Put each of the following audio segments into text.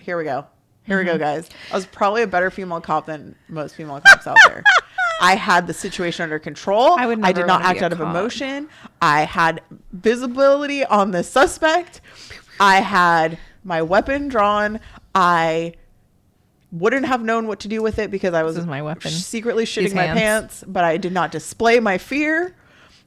here we go. Here we go, guys. I was probably a better female cop than most female cops out there. I had the situation under control. I did not act out of emotion. I had visibility on the suspect. I had my weapon drawn. I wouldn't have known what to do with it because I was my weapon. Secretly shitting my pants, but I did not display my fear.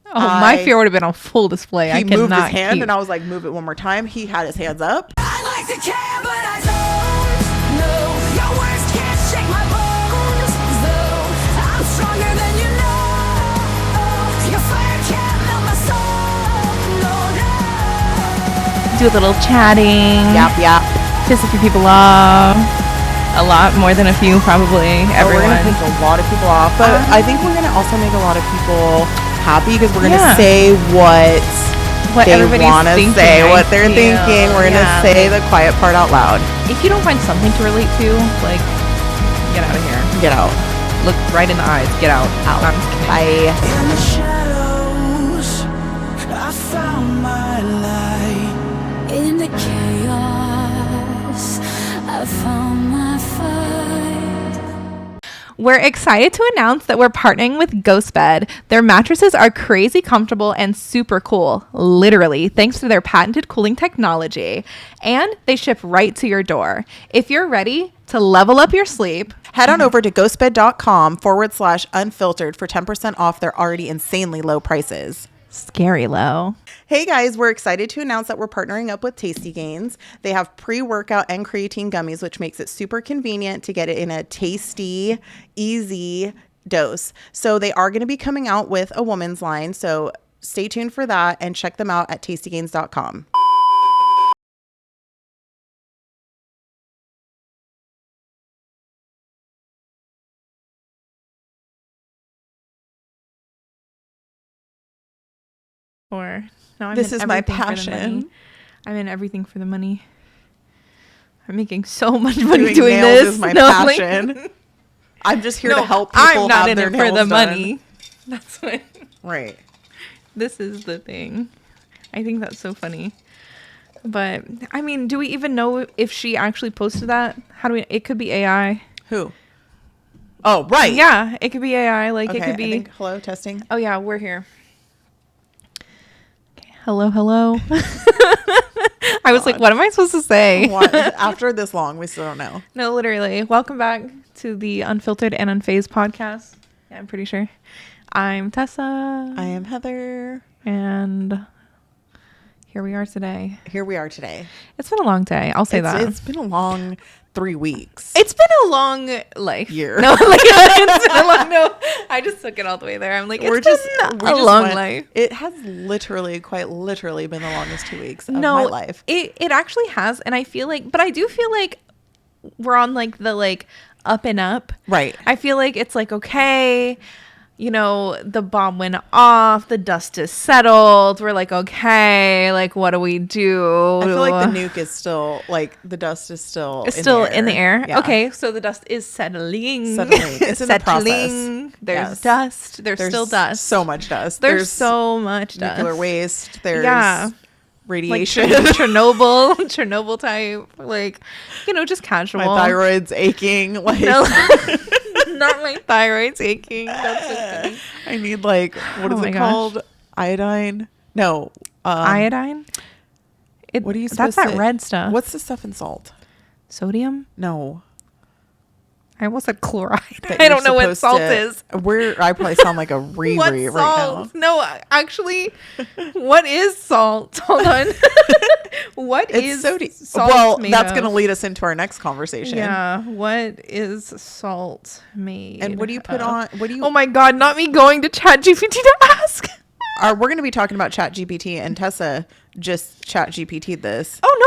Oh, my fear would have been on full display. He moved his hand, and I was like, move it one more time. He had his hands up. I like to care, but I don't know. Your words can't shake my bones, though. I'm stronger than you know. Your fire can't melt my soul. No, no. Do a little chatting. Yap. Piss a few people off. A lot more than a few, probably. Everyone. We're going to piss a lot of people off, but I think we're going to also make a lot of people happy because we're going to say what they want to say, what they're thinking. We're going to say the quiet part out loud. If you don't find something to relate to, like, get out of here. Get out. Look right in the eyes. Get out. Bye. In the shadows, I found my light. In the chaos, I found my fight. We're excited to announce that we're partnering with GhostBed. Their mattresses are crazy comfortable and super cool, literally, thanks to their patented cooling technology. And they ship right to your door. If you're ready to level up your sleep, head on over to ghostbed.com/unfiltered for 10% off their already insanely low prices. Scary low. Hey guys, we're excited to announce that we're partnering up with Tasty Gains. They have pre-workout and creatine gummies, which makes it super convenient to get it in a tasty, easy dose. So they are going to be coming out with a woman's line. So stay tuned for that and check them out at tastygains.com. Or no, this is my passion. I'm in everything for the money. I'm making so much money doing nails this. Is my passion. I'm just here to help people. I'm not have in their it for the nails money. done. That's what. Right. This is the thing. I think that's so funny. But I mean, do we even know if she actually posted that? How do we? It could be AI. Who? Oh, right. Yeah, it could be AI. Like okay, it could be. I think, hello, testing. Oh yeah, we're here. Hello. I was like, what am I supposed to say? After this long, we still don't know. No, literally. Welcome back to the Unfiltered and Unfazed podcast. Yeah, I'm pretty sure. I'm Tessa. I am Heather. And here we are today. It's been a long day. I'll say that. It's been a long 3 weeks. It's been a long life. Year. No, it's been a long, no. I just took it all the way there. I'm like, it's been a long life. It has quite literally been the longest 2 weeks of my life. It actually has. And I feel like, but I do feel like we're on like the like up and up. Right. I feel like it's like, okay, you know, the bomb went off, the dust is settled. We're like, okay, like, what do we do? I feel like the nuke is still, like, the dust is still in the air. Yeah. Okay, so the dust is settling. It's in the process. There's dust. There's still dust. So much dust. There's so much dust. Nuclear waste. There's radiation. Like Chernobyl type. Like, you know, just casual. My thyroid's aching. Like, no. Not my thyroid's aching. That's so funny. I need like, what is it called? Iodine? No. Iodine? What are you supposed That's that red stuff. What's the stuff in salt? Sodium? No. I almost said chloride. I don't know what salt is. I probably sound like a Riri right now. No, actually, what is salt? Hold on. What is sodium? Salt well, made that's of? going to lead us into our next conversation. Yeah. What is salt made? And what do you put on? Oh my God! Not me going to ChatGPT to ask. We're going to be talking about ChatGPT, and Tessa just ChatGPT'd this. Oh no,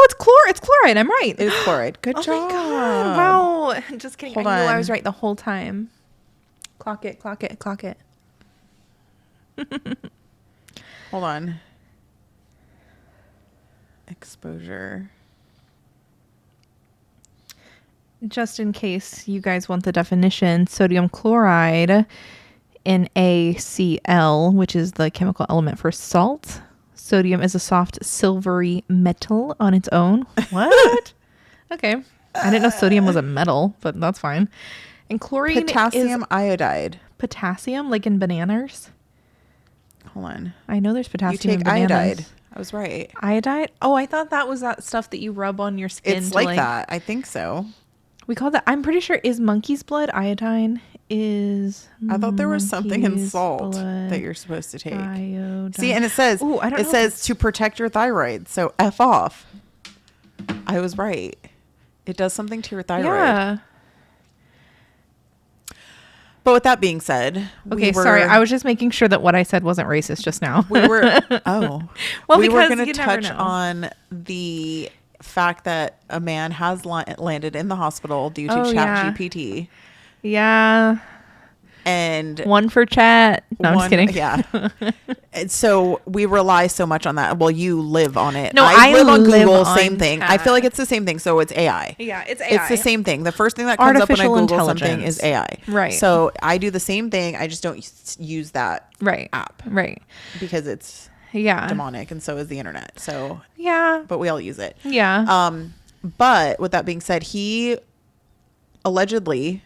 it's chloride. I'm right. It's chloride. Good job. Oh my God! Wow. Just kidding. Hold I knew on. I was right the whole time. Clock it. Hold on. Exposure. Just in case you guys want the definition, sodium chloride, NaCl, which is the chemical element for salt. Sodium is a soft silvery metal on its own. What? Okay. I didn't know sodium was a metal, but that's fine. And chlorine Potassium is iodide. potassium, like in bananas. Hold on. I know there's You potassium take in bananas. iodide. I was right. Iodide? Oh, I thought that was that stuff that you rub on your skin. It's like that. I think so. We call that. I'm pretty sure is monkey's blood iodine. I thought there was something in monkey's salt blood that you're supposed to take. Iodine. See, and it says Ooh, I don't it know says to protect your thyroid. So F off. I was right. It does something to your thyroid. Yeah. But with that being said, Okay, sorry. I was just making sure that what I said wasn't racist just now. we were well, we were because going you to never touch know. on the fact that a man has landed in the hospital due to Oh, yeah. ChatGPT. Yeah. And One for chat. No, I'm just kidding. Yeah. And so we rely so much on that. Well, you live on it. No, I live on live Google. on Same thing. I chat. feel like it's the same thing. So it's AI. Yeah, it's AI. It's the same thing. The first thing that comes Artificial up when I Google something intelligence. is AI. Right. So I do the same thing. I just don't use that Right. app Right. because it's Yeah. demonic, and so is the internet. So, Yeah. but we all use it. Yeah. But with that being said, he allegedly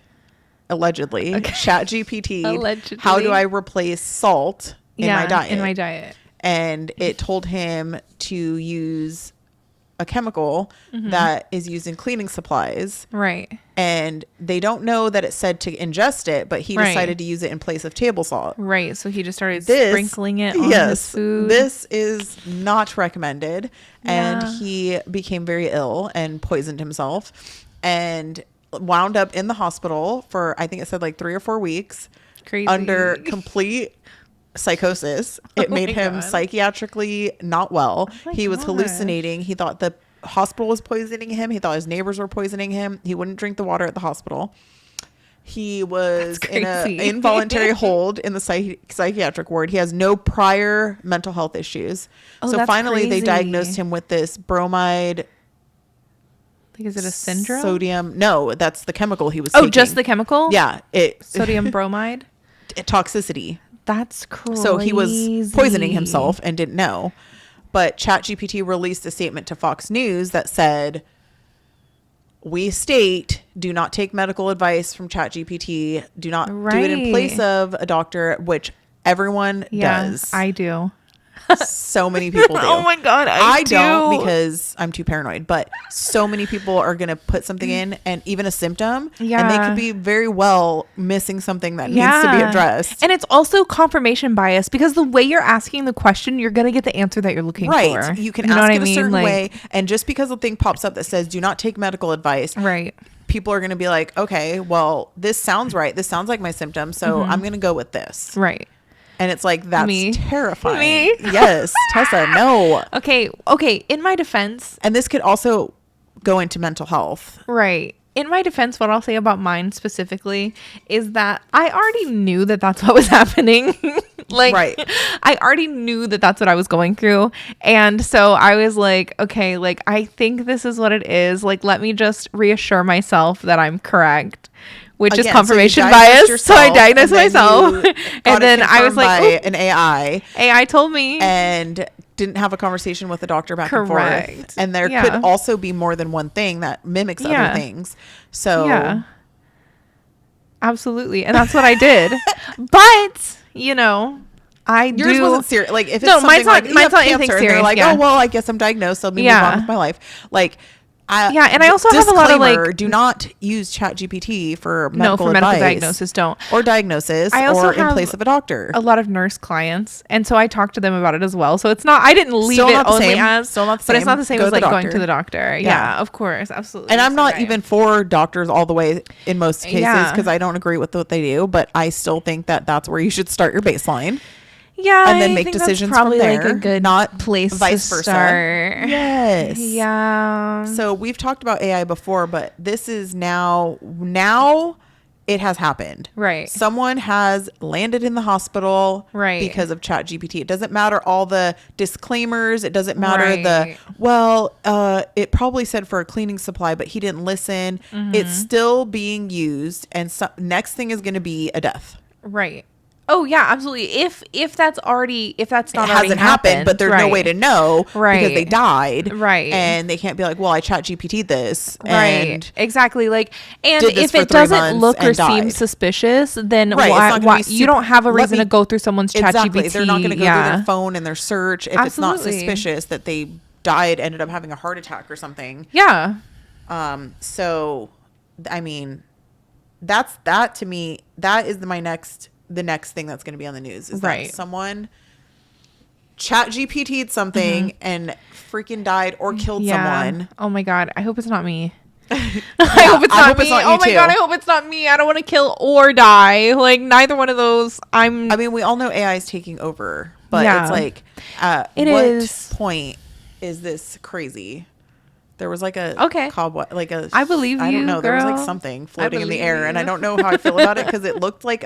ChatGPT. Allegedly. How do I replace salt in my diet? In my diet. And it told him to use a chemical Mm-hmm. that is used in cleaning supplies. Right. And they don't know that it said to ingest it, but he Right. decided to use it in place of table salt. Right. So he just started This- sprinkling it on his Yes, food. this is not recommended. And Yeah. he became very ill and poisoned himself and wound up in the hospital for, I think it said like 3 or 4 weeks Crazy. under complete psychosis. It Oh made my him God. psychiatrically not well. my He was gosh. hallucinating. He thought the hospital was poisoning him. He thought his neighbors were poisoning him. He wouldn't drink the water at the hospital. He was That's in an crazy. involuntary hold in the psychiatric ward. He has no prior mental health issues. Oh, So that's finally they crazy. diagnosed him with this bromide Like, is it a syndrome? sodium. No, that's the chemical he was Oh, taking. just the chemical? Yeah, Sodium bromide? toxicity. That's crazy. So he was poisoning himself and didn't know. But ChatGPT released a statement to Fox News that said, we state, do not take medical advice from ChatGPT. Do not do it in Right. place of a doctor, which everyone Yeah, does. I do. So many people do. Oh my God, I don't do. because I'm too paranoid, but so many people are going to put something in, and even a symptom, and they Yeah. could be very well missing something that needs to be addressed. And it's also confirmation bias because the way you're asking the question, you're going to get the answer that you're looking Right. for. You can know ask what it I a mean? certain Like, way, and just because a thing pops up that says do not take medical advice, Right. people are going to be like, okay, well, this sounds right. This sounds like my symptoms, so I'm going to go with this. Right. And it's like, that's Me. terrifying. Me. Yes, Tessa, no. Okay. In my defense, And this could also go into mental health. right. In my defense, what I'll say about mine specifically is that I already knew that that's what was happening. Like, Right. I already knew that that's what I was going through. And so I was like, okay, like, I think this is what it is. Like, let me just reassure myself that I'm correct, which is Again, confirmation so you diagnosed bias. So I yourself, diagnosed and then myself. you got And it then I was confirmed like, by "Oop, an AI. AI told me. And didn't have a conversation with the doctor back and forth. Correct. And there Yeah. could also be more than one thing that mimics Yeah. other things. So Yeah. Absolutely. And that's what I did. But, I yours do. wasn't serious. Like if it's No, something mine's not- like you mine's have not anything cancer, and they're serious, like, yeah. oh well, I guess I'm diagnosed. So let me move Yeah. on with my life. Like, Yeah, and I also have a lot of, like- disclaimer, do not use ChatGPT for medical No, for medical advice diagnosis, don't. or diagnosis I also or in have place of a doctor. A lot of nurse clients, and so I talked to them about it as well. So it's not, I didn't leave Still it not the only same. as, Still not the but it's same. not the same Go as to the like going doctor. to the doctor. Yeah. Yeah, of course, absolutely. And I'm So not right. even for doctors all the way in most cases Yeah. because I don't agree with what they do, but I still think that that's where you should start your baseline. Yeah, and then I make think that's decisions probably from like there, a good not place vice to versa. start. Yes. Yeah. So we've talked about AI before, but this is now it has happened. Right. Someone has landed in the hospital Right. because of ChatGPT. It doesn't matter all the disclaimers. It doesn't matter the, Right. it probably said for a cleaning supply, but he didn't listen. Mm-hmm. It's still being used. And next thing is going to be a death. Right. Oh yeah, absolutely. If that's not already hasn't happened, but there's no way to know because they died, right? And they can't be like, well, I chat GPT this, right? Exactly. Like, and if it doesn't look or seem suspicious, then why you don't have a reason to go through someone's chat GPT. They're not going to go through their phone and their search if it's not suspicious that they died, ended up having a heart attack or something. Yeah. So, I mean, that to me, that is the next thing that's going to be on the news is that someone chat GPT'd something and freaking died or killed someone. Oh my God. I hope it's not me. I hope it's not me. Oh my God. I hope it's not me. I don't want to kill or die. Like neither one of those. I mean, we all know AI is taking over, but it's like, what point is this crazy? There was like a cobweb, like a. I believe you. I don't know. There was like something floating in the air, and I don't know how I feel about it because it looked like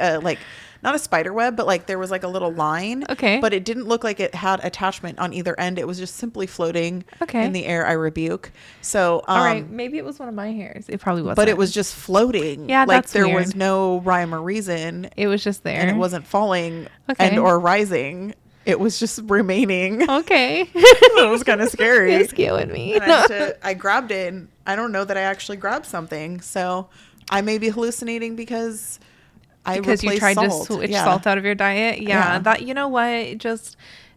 not a spider web, but like there was like a little line. Okay. But it didn't look like it had attachment on either end. It was just simply floating in the air. I rebuke. So all right, maybe it was one of my hairs. It probably wasn't. But it was just floating. Yeah, like that's there weird. was no rhyme or reason. It was just there, and it wasn't falling and or rising. It was just remaining. Okay. It was kind of scary. It's killing me. I grabbed it, and I don't know that I actually grabbed something. So I may be hallucinating because you tried to switch salt out of your diet. Yeah. That, you know what?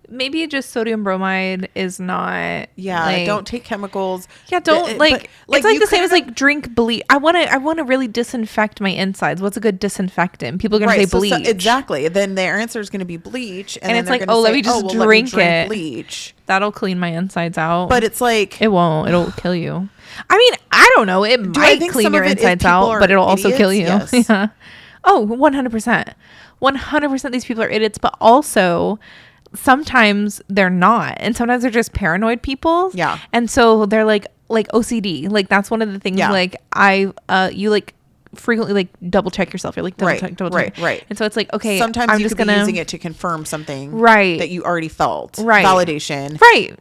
Maybe sodium bromide is not. Yeah. Like, don't take chemicals. Yeah. Don't it's like the same as like drink bleach. I want to really disinfect my insides. What's a good disinfectant? People are going to say bleach. So exactly. Then their answer is going to be bleach. And it's like, let me just drink it. Bleach. That'll clean my insides out. But it's like. It won't. It'll kill you. I mean, I don't know. It might clean your insides out, but it'll also kill you. Yes. Yeah. Oh, 100%. 100% these people are idiots, but also sometimes they're not. And sometimes they're just paranoid people. Yeah. And so they're like OCD. Like that's one of the things like you like frequently like double check yourself. You're like double check. Right. And so it's like, okay, sometimes I'm you just could be using it to confirm something that you already felt. Right. Validation.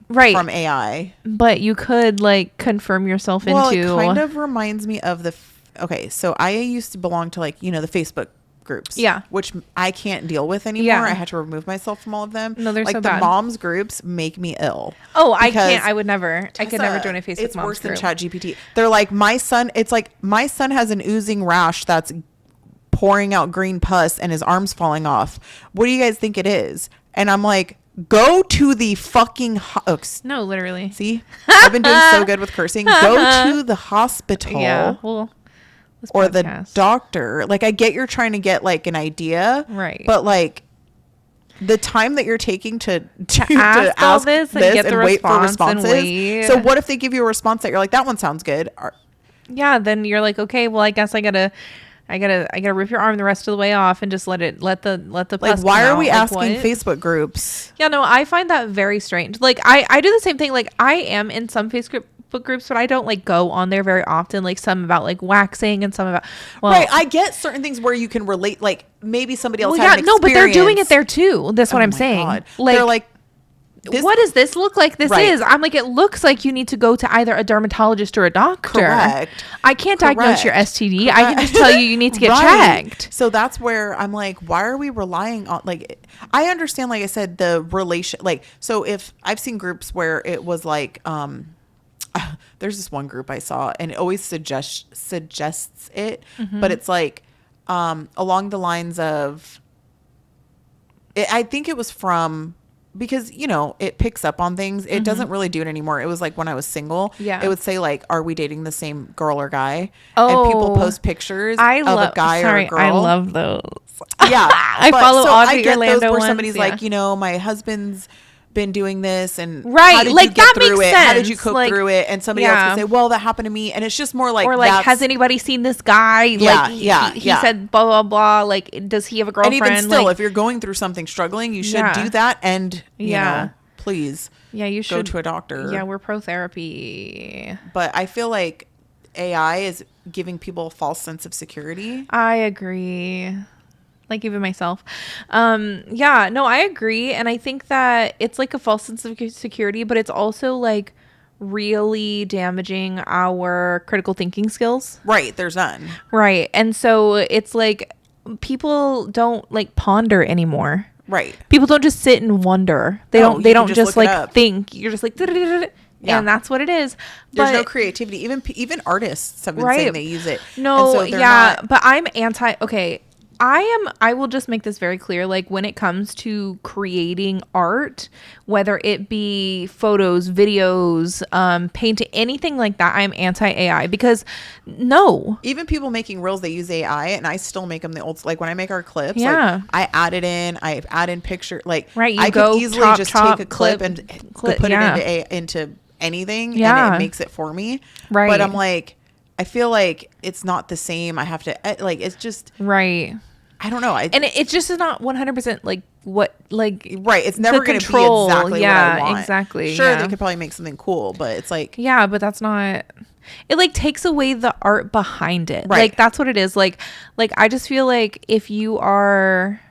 Right. From AI. But you could like confirm yourself into. It kind of reminds me of so I used to belong to like, the Facebook groups. Yeah. Which I can't deal with anymore. Yeah. I had to remove myself from all of them. No, they're like so the bad. moms groups make me ill. Oh, I can't. I would never. I could never join a Facebook it's moms worse group. than ChatGPT. They're like, my son has an oozing rash that's pouring out green pus and his arm's falling off. What do you guys think it is? And I'm like, go to the fucking no, literally. See? I've been doing so good with cursing. Go to the hospital. Yeah. Well, or the doctor. Like, I get you're trying to get like an idea, right? But like the time that you're taking to ask all this and get the wait for responses. So what if they give you a response that you're like, that one sounds good? Yeah, then you're like, okay, well, I guess I gotta rip your arm the rest of the way off and just let the like, why are we asking Facebook groups? Yeah, no, I find that very strange. Like I do the same thing. Like I am in some Facebook groups, but I don't like go on there very often. Like some about like waxing and some about right. I get certain things where you can relate. Like maybe somebody else had an experience. But they're doing it there too. That's what I'm saying. God. Like, they're like, what does this look like? This is. I'm like, it looks like you need to go to either a dermatologist or a doctor. Correct. I can't diagnose your STD. I can just tell you need to get checked. So that's where I'm like, why are we relying on, like, I understand, like I said, the relation, like, so if I've seen groups where it was like, there's this one group I saw and it always suggests it, but it's like, along the lines of, I think it was from, because it picks up on things. It doesn't really do it anymore. It was like when I was single, it would say like, are we dating the same girl or guy? And people post pictures of a guy or a girl. I love those. Yeah. I follow all the Orlando where ones. Somebody's like, my husband's been doing this and right, how did like you get that through makes it? sense. How did you cope through it? And somebody else can say, well, that happened to me. And it's just more like, or like, has anybody seen this guy? He said blah blah blah. Like, does he have a girlfriend? And even still, like, if you're going through something, struggling, you should do that. And you know, please, you should go to a doctor. Yeah, we're pro therapy. But I feel like AI is giving people a false sense of security. I agree. Like even myself. I agree. And I think that it's like a false sense of security, but it's also like really damaging our critical thinking skills. Right. There's none. Right. And so it's like, people don't like ponder anymore. Right. People don't just sit and wonder. They don't just like think. You're just like, and that's what it is. There's no creativity. Even artists have been saying they use it. No, yeah, but I'm anti. Okay, I will just make this very clear. Like when it comes to creating art, whether it be photos, videos, painting, anything like that, I'm anti AI because no. Even people making reels, they use AI, and I still make them the old. Like when I make our clips, yeah, like, I add it in. I add in picture. Like right, I could easily just take a clip and put it into anything, and it makes it for me. Right, but I'm like, I feel like it's not the same. I have to like, it's just right. I don't know. And it just is not 100% like what, like, right. It's never going to be exactly what I want. Exactly. Sure, they could probably make something cool, but it's like, yeah, but that's not, it like takes away the art behind it. Right. Like that's what it is. Like I just feel like if you are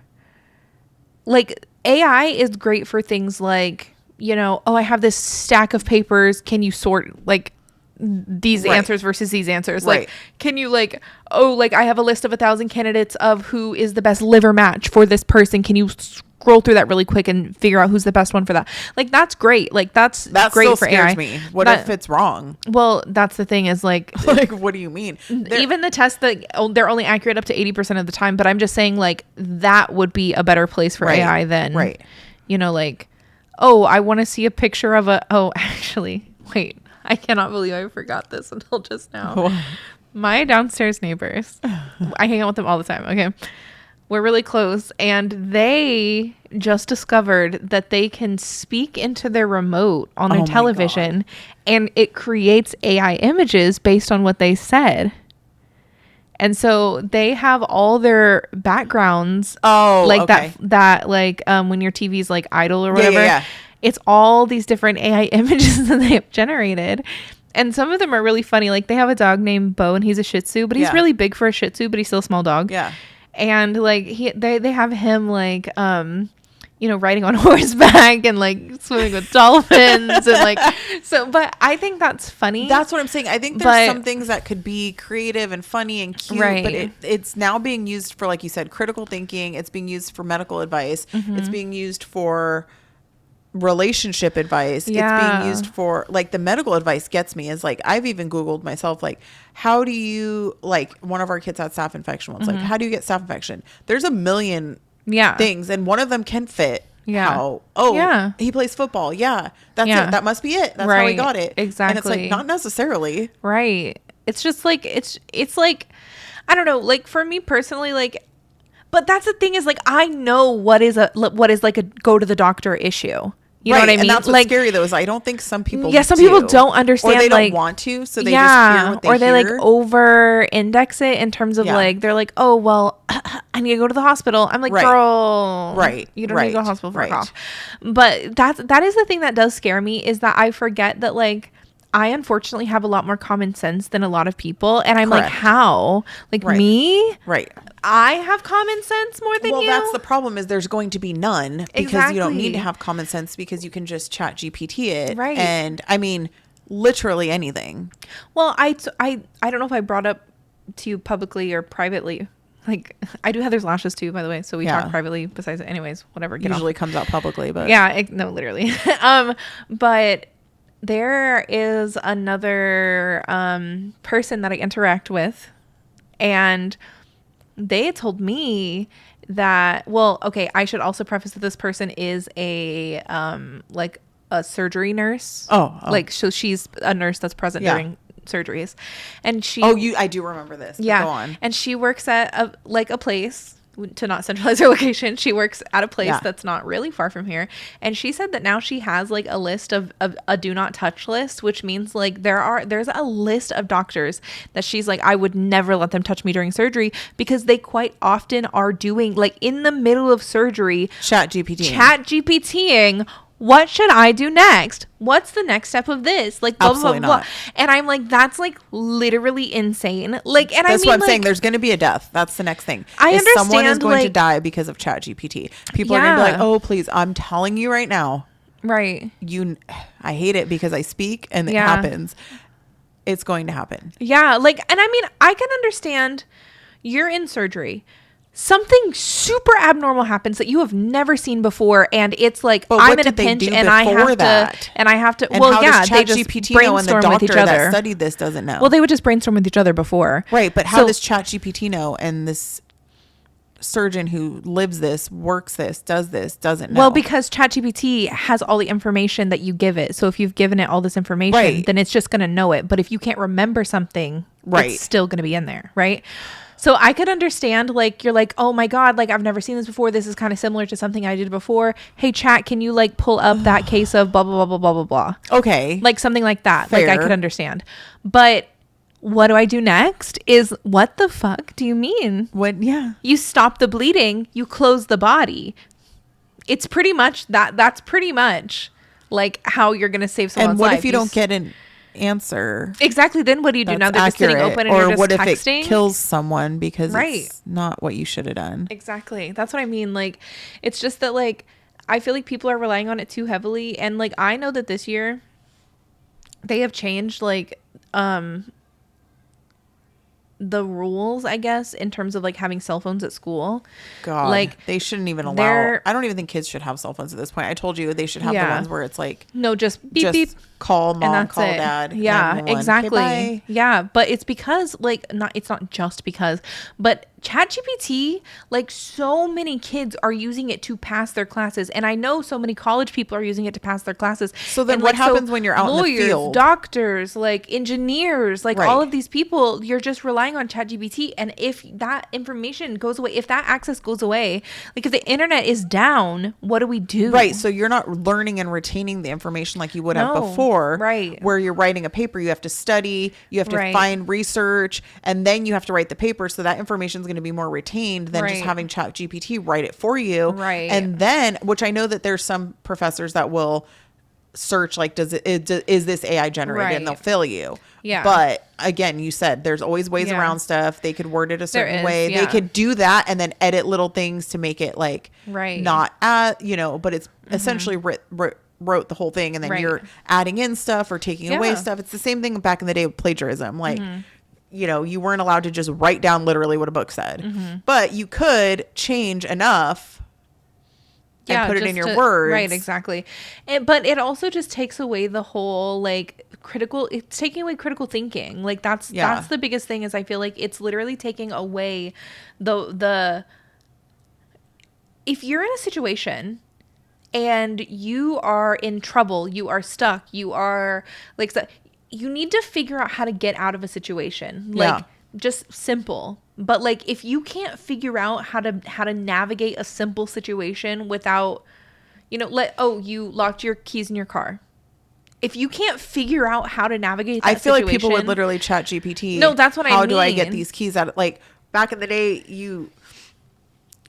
like, AI is great for things like, you know, oh, I have this stack of papers. Can you sort like these answers versus these answers? Like, can you like, oh, like I have a list of 1,000 candidates of who is the best liver match for this person. Can you scroll through that really quick and figure out who's the best one for that? Like, that's great. Like that's great still for scares AI. Me. What if it's wrong? Well, that's the thing is like, like, what do you mean? Even the tests that they're only accurate up to 80% of the time. But I'm just saying like that would be a better place for AI than, you know, like, oh, I want to see a picture of actually, wait. I cannot believe I forgot this until just now. My downstairs neighbors, I hang out with them all the time. Okay. We're really close. And they just discovered that they can speak into their remote on their television and it creates AI images based on what they said. And so they have all their backgrounds. That like when your TV's like idle or whatever. Yeah. It's all these different AI images that they have generated. And some of them are really funny. Like they have a dog named Bo and he's a Shih Tzu, but he's really big for a Shih Tzu, but he's still a small dog. Yeah. And like they have him like, you know, riding on horseback and like swimming with dolphins and like, so, but I think that's funny. That's what I'm saying. I think there's some things that could be creative and funny and cute, but it's now being used for, like you said, critical thinking. It's being used for medical advice. Mm-hmm. It's being used for relationship advice. It's being used for like the medical advice gets me is like I've even Googled myself like how do you like one of our kids had staph infection once. Like how do you get staph infection? There's a million things and one of them can fit. He plays football. That's it. That must be it. That's how he got it. Exactly. And it's like not necessarily. Right. It's just like it's like I don't know, like for me personally, like but that's the thing is like I know what is like a go to the doctor issue. You know what I mean? And that's what's like, scary though is I don't think some people some people don't understand or they like, don't want to, so they just hear what they or they hear. like over index it in terms of like they're like, oh well, I need to go to the hospital. I'm like, girl, you don't need to go to the hospital for a cough. But that is the thing that does scare me is that I forget that like I unfortunately have a lot more common sense than a lot of people, and I'm like, how? Like me? Right. I have common sense more than you. Well, that's the problem is there's going to be none because you don't need to have common sense because you can just chat GPT it. Right. And I mean, literally anything. Well, I don't know if I brought up to you publicly or privately. Like I do Heather's lashes too, by the way. So we talk privately besides it. Anyways, whatever. Usually comes out publicly, but no, literally. But there is another person that I interact with, and they told me that, well, okay, I should also preface that this person is a like a surgery nurse. Like so she's a nurse that's present during surgeries, and she I do remember this. Go on. And she works at a place, to not centralize her location, she works at a place that's not really far from here, and she said that now she has like a list of a do not touch list, which means like there's a list of doctors that she's like, I would never let them touch me during surgery because they quite often are doing like in the middle of surgery chat GPTing what should I do next? What's the next step of this? Like, blah, blah, blah, blah. And I'm like, that's like literally insane. Like, and that's I mean, what I'm like, saying. There's going to be a death. That's the next thing. I understand. Someone is going to die because of chat GPT. People are going to be like, oh, please. I'm telling you right now. Right. I hate it because I speak and it happens. It's going to happen. Yeah. Like, and I mean, I can understand you're in surgery. something super abnormal happens that you have never seen before, and it's like, But I'm what in a did they pinch do and I before have that? to, and I have to, And well, how yeah, does they just ChatGPT know and the brainstorm with each doctor that other. studied this doesn't know? Well, they would just brainstorm with each other before. Right, but how So- does ChatGPT know and this surgeon who lives this, works this, doesn't know? Well, because ChatGPT has all the information that you give it. So if you've given it all this information, Right. then it's just going to know it. But if you can't remember something, Right. it's still going to be in there, right? So I could understand, like, you're like, oh my God, like, I've never seen this before. This is kind of similar to something I did before. Hey, chat, can you, like, pull up that case of blah, blah, blah, blah, blah, blah, blah. Okay. Like, something like that. Like, I Fair. could understand. But what do I do next is, what the fuck do you mean? What? Yeah. You stop the bleeding, you close the body. It's pretty much that. That's pretty much like how you're going to save someone's And what life. if you don't get an answer? Exactly. Then what do you do? Now that's they're just sitting accurate? open and Or you're just what texting. if it kills someone because Right. it's not what you should have done? Exactly. That's what I mean. Like, it's just that, like, I feel like people are relying on it too heavily. And, like, I know that this year they have changed, like, the rules, I guess, in terms of, like, having cell phones at school. God, Like, they shouldn't even allow. they're- I don't even think kids should have cell phones at this point. I told you they should have Yeah. the ones where it's like No, just beep, just beep. call And mom, that's call it. dad. Yeah, 911. exactly. Okay, bye. Yeah, but it's because, like, it's not just because, but ChatGPT, like, so many kids are using it to pass their classes, and I know so many college people are using it to pass their classes. So then And, what like, so happens when you're out in the lawyers, field? doctors, like engineers, like Right. all of these people, you're just relying on ChatGPT, and if that information goes away, if that access goes away, like if the internet is down, what do we do? Right. So you're not learning and retaining the information like you would have No, before. right. Where you're writing a paper, you have to study, you have to Right. find research, and then you have to write the paper. So that information is going to be more retained than just Right. having ChatGPT write it for you. Right. And then, which I know that there's some professors that will search like, is this AI generated? Right. And they'll fail you. Yeah. But again, you said there's always ways Yeah. around stuff. They could word it a certain is, way. They yeah. could do that and then edit little things to make it like Right. not but it's essentially wrote the whole thing, and then Right. you're adding in stuff or taking away Yeah. stuff. It's the same thing back in the day with plagiarism. Like, you weren't allowed to just write down literally what a book said, but you could change enough and put it in just your words. Right, exactly. But it also just takes away the whole, like, it's taking away critical thinking. Like, that's the biggest thing, is I feel like it's literally taking away the if you're in a situation and you are in trouble, you are stuck, you are like, you need to figure out how to get out of a situation. Like, just simple. But like, if you can't figure out how to navigate a simple situation without, you locked your keys in your car. If you can't figure out how to navigate that I feel situation, like people would literally chat GPT. No, that's what I mean. How do I get these keys out? Like back in the day, you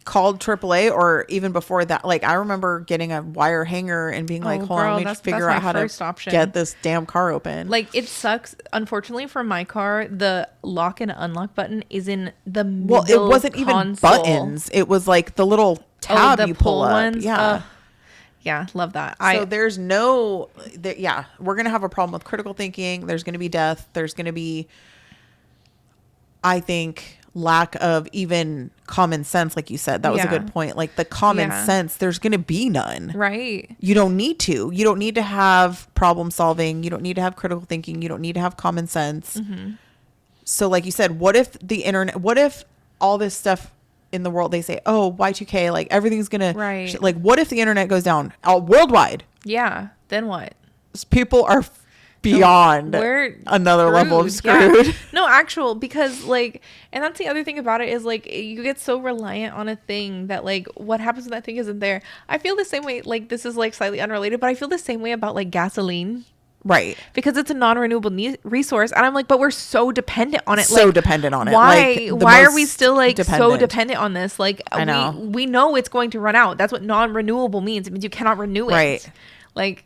called AAA, or even before that, like I remember getting a wire hanger and being like, hold on, let me just figure out how to get this damn car open. Like, it sucks. Unfortunately for my car, the lock and unlock button is in the middle. Well, it wasn't even console. buttons. It was like the little tab the you pull up. ones. Yeah. Yeah, love that. So there's we're going to have a problem with critical thinking. There's going to be death. There's going to be, I think, lack of even common sense. Like you said, that was a good point. Like the common sense, there's going to be none. Right. You don't need to. You don't need to have problem solving. You don't need to have critical thinking. You don't need to have common sense. Mm-hmm. So like you said, what if all this stuff in the world, they say, oh, Y2K, like everything's gonna like, what if the internet goes down worldwide? Yeah, then what? People are beyond another level of screwed. Yeah. No, because like, and that's the other thing about it, is like, you get so reliant on a thing that like, what happens when that thing isn't there? I feel the same way. Like, this is like slightly unrelated, but I feel the same way about like gasoline. Right. Because it's a non-renewable resource. And I'm like, but we're so dependent on it. Dependent on it. Why are we still like so dependent on this? Like, I know. We know it's going to run out. That's what non-renewable means. It means you cannot renew it. Right. Like,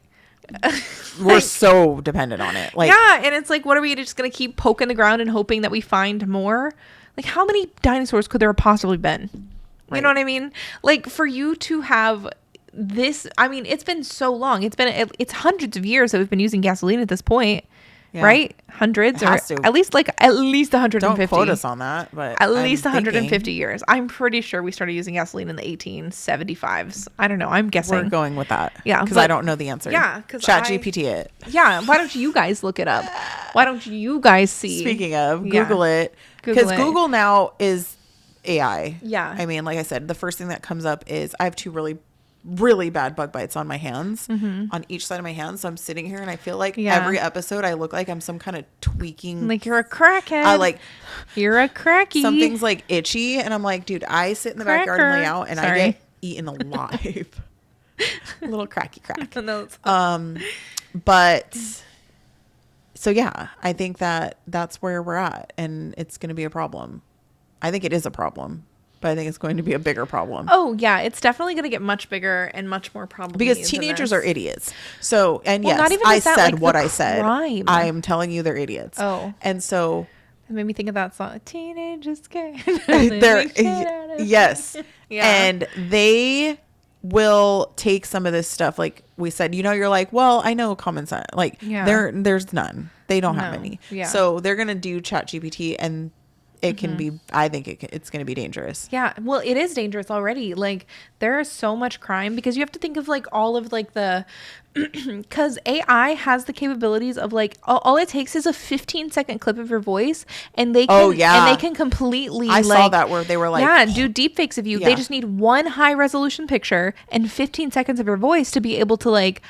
we're so dependent on it. Like, yeah. And it's like, what are we just going to keep poking the ground and hoping that we find more? Like, how many dinosaurs could there have possibly been? You know what I mean? Like, for you to have this, I mean, it's been so long. It's hundreds of years that we've been using gasoline at this point. right? Hundreds, or at least 150. Don't quote us on that, but at least 150 years. I'm pretty sure we started using gasoline in the 1875s. I don't know. I'm guessing. We're going with that. Yeah, because I don't know the answer. Yeah, because Chat GPT it. Yeah, why don't you guys look it up? Why don't you guys see? Speaking of, Google it, because Google now is AI. Yeah, I mean, like I said, the first thing that comes up is I have 2 really bad bug bites on my hands, on each side of my hands. So I'm sitting here and I feel like every episode I look like I'm some kind of tweaking. Like you're a crackhead. You're a cracky. Something's like itchy. And I'm like, dude, I sit in the backyard and lay out and I get eaten alive. A little cracky crack. But so yeah, I think that's where we're at, and it's going to be a problem. I think it is a problem. But I think it's going to be a bigger problem. Oh, yeah. It's definitely going to get much bigger and much more problem. Because teenagers are idiots. So, and yes, I said what I said. I am telling you they're idiots. Oh. And so. It made me think of that song. Teenagers scared. Yes. Yeah. And they will take some of this stuff. Like we said, you're like, well, I know common sense. Like there's none. They don't have any. Yeah. So they're going to do Chat GPT, and it can be, I think it's going to be dangerous. Yeah. Well, it is dangerous already. Like there is so much crime, because you have to think of like all of like the, because AI has the capabilities of like, all it takes is a 15-second clip of your voice, and they can, and they can completely, I saw that where they were like, do deep fakes of you. They just need one high resolution picture and 15 seconds of your voice to be able to like,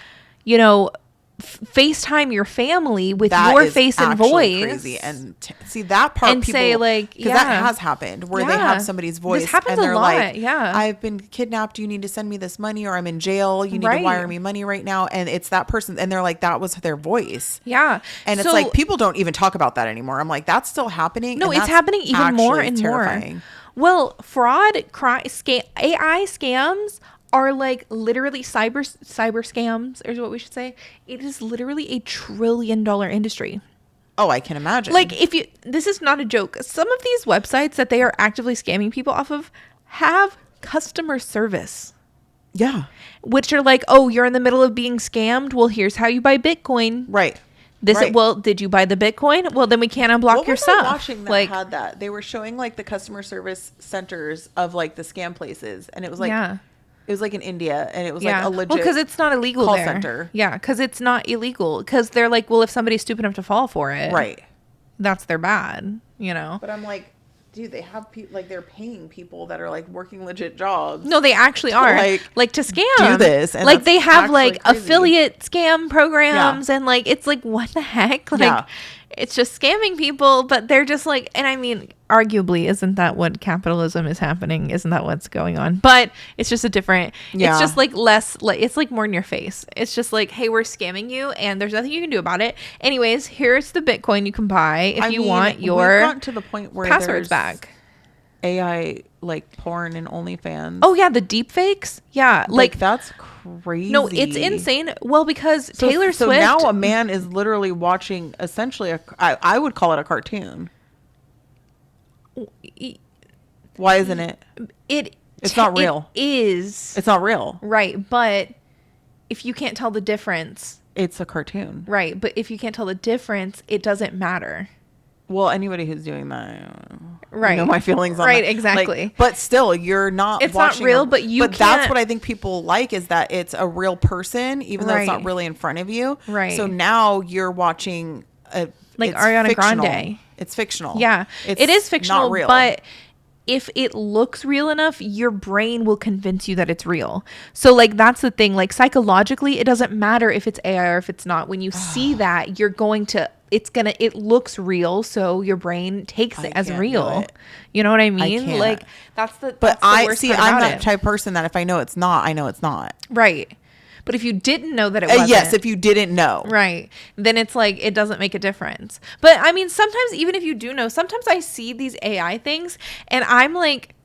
FaceTime your family with your face and voice. Crazy. And see that part, and people say like, because that has happened where they have somebody's voice. This happens and they're a lot. Like, I've been kidnapped. You need to send me this money, or I'm in jail. You need to wire me money right now. And it's that person, and they're like, that was their voice. Yeah. And it's like people don't even talk about that anymore. I'm like, that's still happening. No, it's happening even more and terrifying. More. Well, fraud, AI scams are like literally cyber scams, is what we should say. It is literally $1 trillion industry. Oh, I can imagine. Like this is not a joke. Some of these websites that they are actively scamming people off of have customer service. Yeah. Which are like, oh, you're in the middle of being scammed. Well, here's how you buy Bitcoin. Right. Well, did you buy the Bitcoin? Well, then we can't unblock your stuff. I was watching that had that. They were showing like the customer service centers of like the scam places, and it was like, it was like in India, and it was like a legit because it's not illegal call there. Center. Yeah, because it's not illegal. Because they're like, well, if somebody's stupid enough to fall for it, right, that's their bad, But I'm like, dude, they have people like they're paying people that are like working legit jobs. No, they actually are like to scam. Do this, and like they have like crazy affiliate scam programs, and like it's like what the heck, like it's just scamming people, but they're just like, and I mean, arguably, isn't that what capitalism is happening? Isn't that what's going on? But it's just a different, it's just like less, like it's like more in your face. It's just like, hey, we're scamming you and there's nothing you can do about it. Anyways, here's the Bitcoin you can buy if you want your we've gotten to the point where passwords back. AI like porn and OnlyFans. Oh yeah, the deep fakes. Yeah, like that's crazy. No, it's insane. Well, because Taylor Swift. So now a man is literally watching essentially I would call it a cartoon. Why isn't it? It's not real. It is. It's not real. Right, but if you can't tell the difference, it's a cartoon. Right, but if you can't tell the difference, it doesn't matter. Well, anybody who's doing that, right? My feelings on right, that. Exactly. Like, but still, you're not. It's not real, but that's what I think people like is that it's a real person, even though it's not really in front of you. Right. So now you're watching like Ariana Grande. It's fictional. Yeah, it is fictional, not real. But if it looks real enough, your brain will convince you that it's real. So like that's the thing. Like psychologically, it doesn't matter if it's AI or if it's not. When you see that, you're going to. It looks real, so your brain takes it as real. You know what I mean? Like that's the. But I'm that type of person that if I know it's not, I know it's not. Right. But if you didn't know that it wasn't. Yes, if you didn't know. Right. Then it's like, it doesn't make a difference. But I mean, sometimes even if you do know, sometimes I see these AI things and I'm like,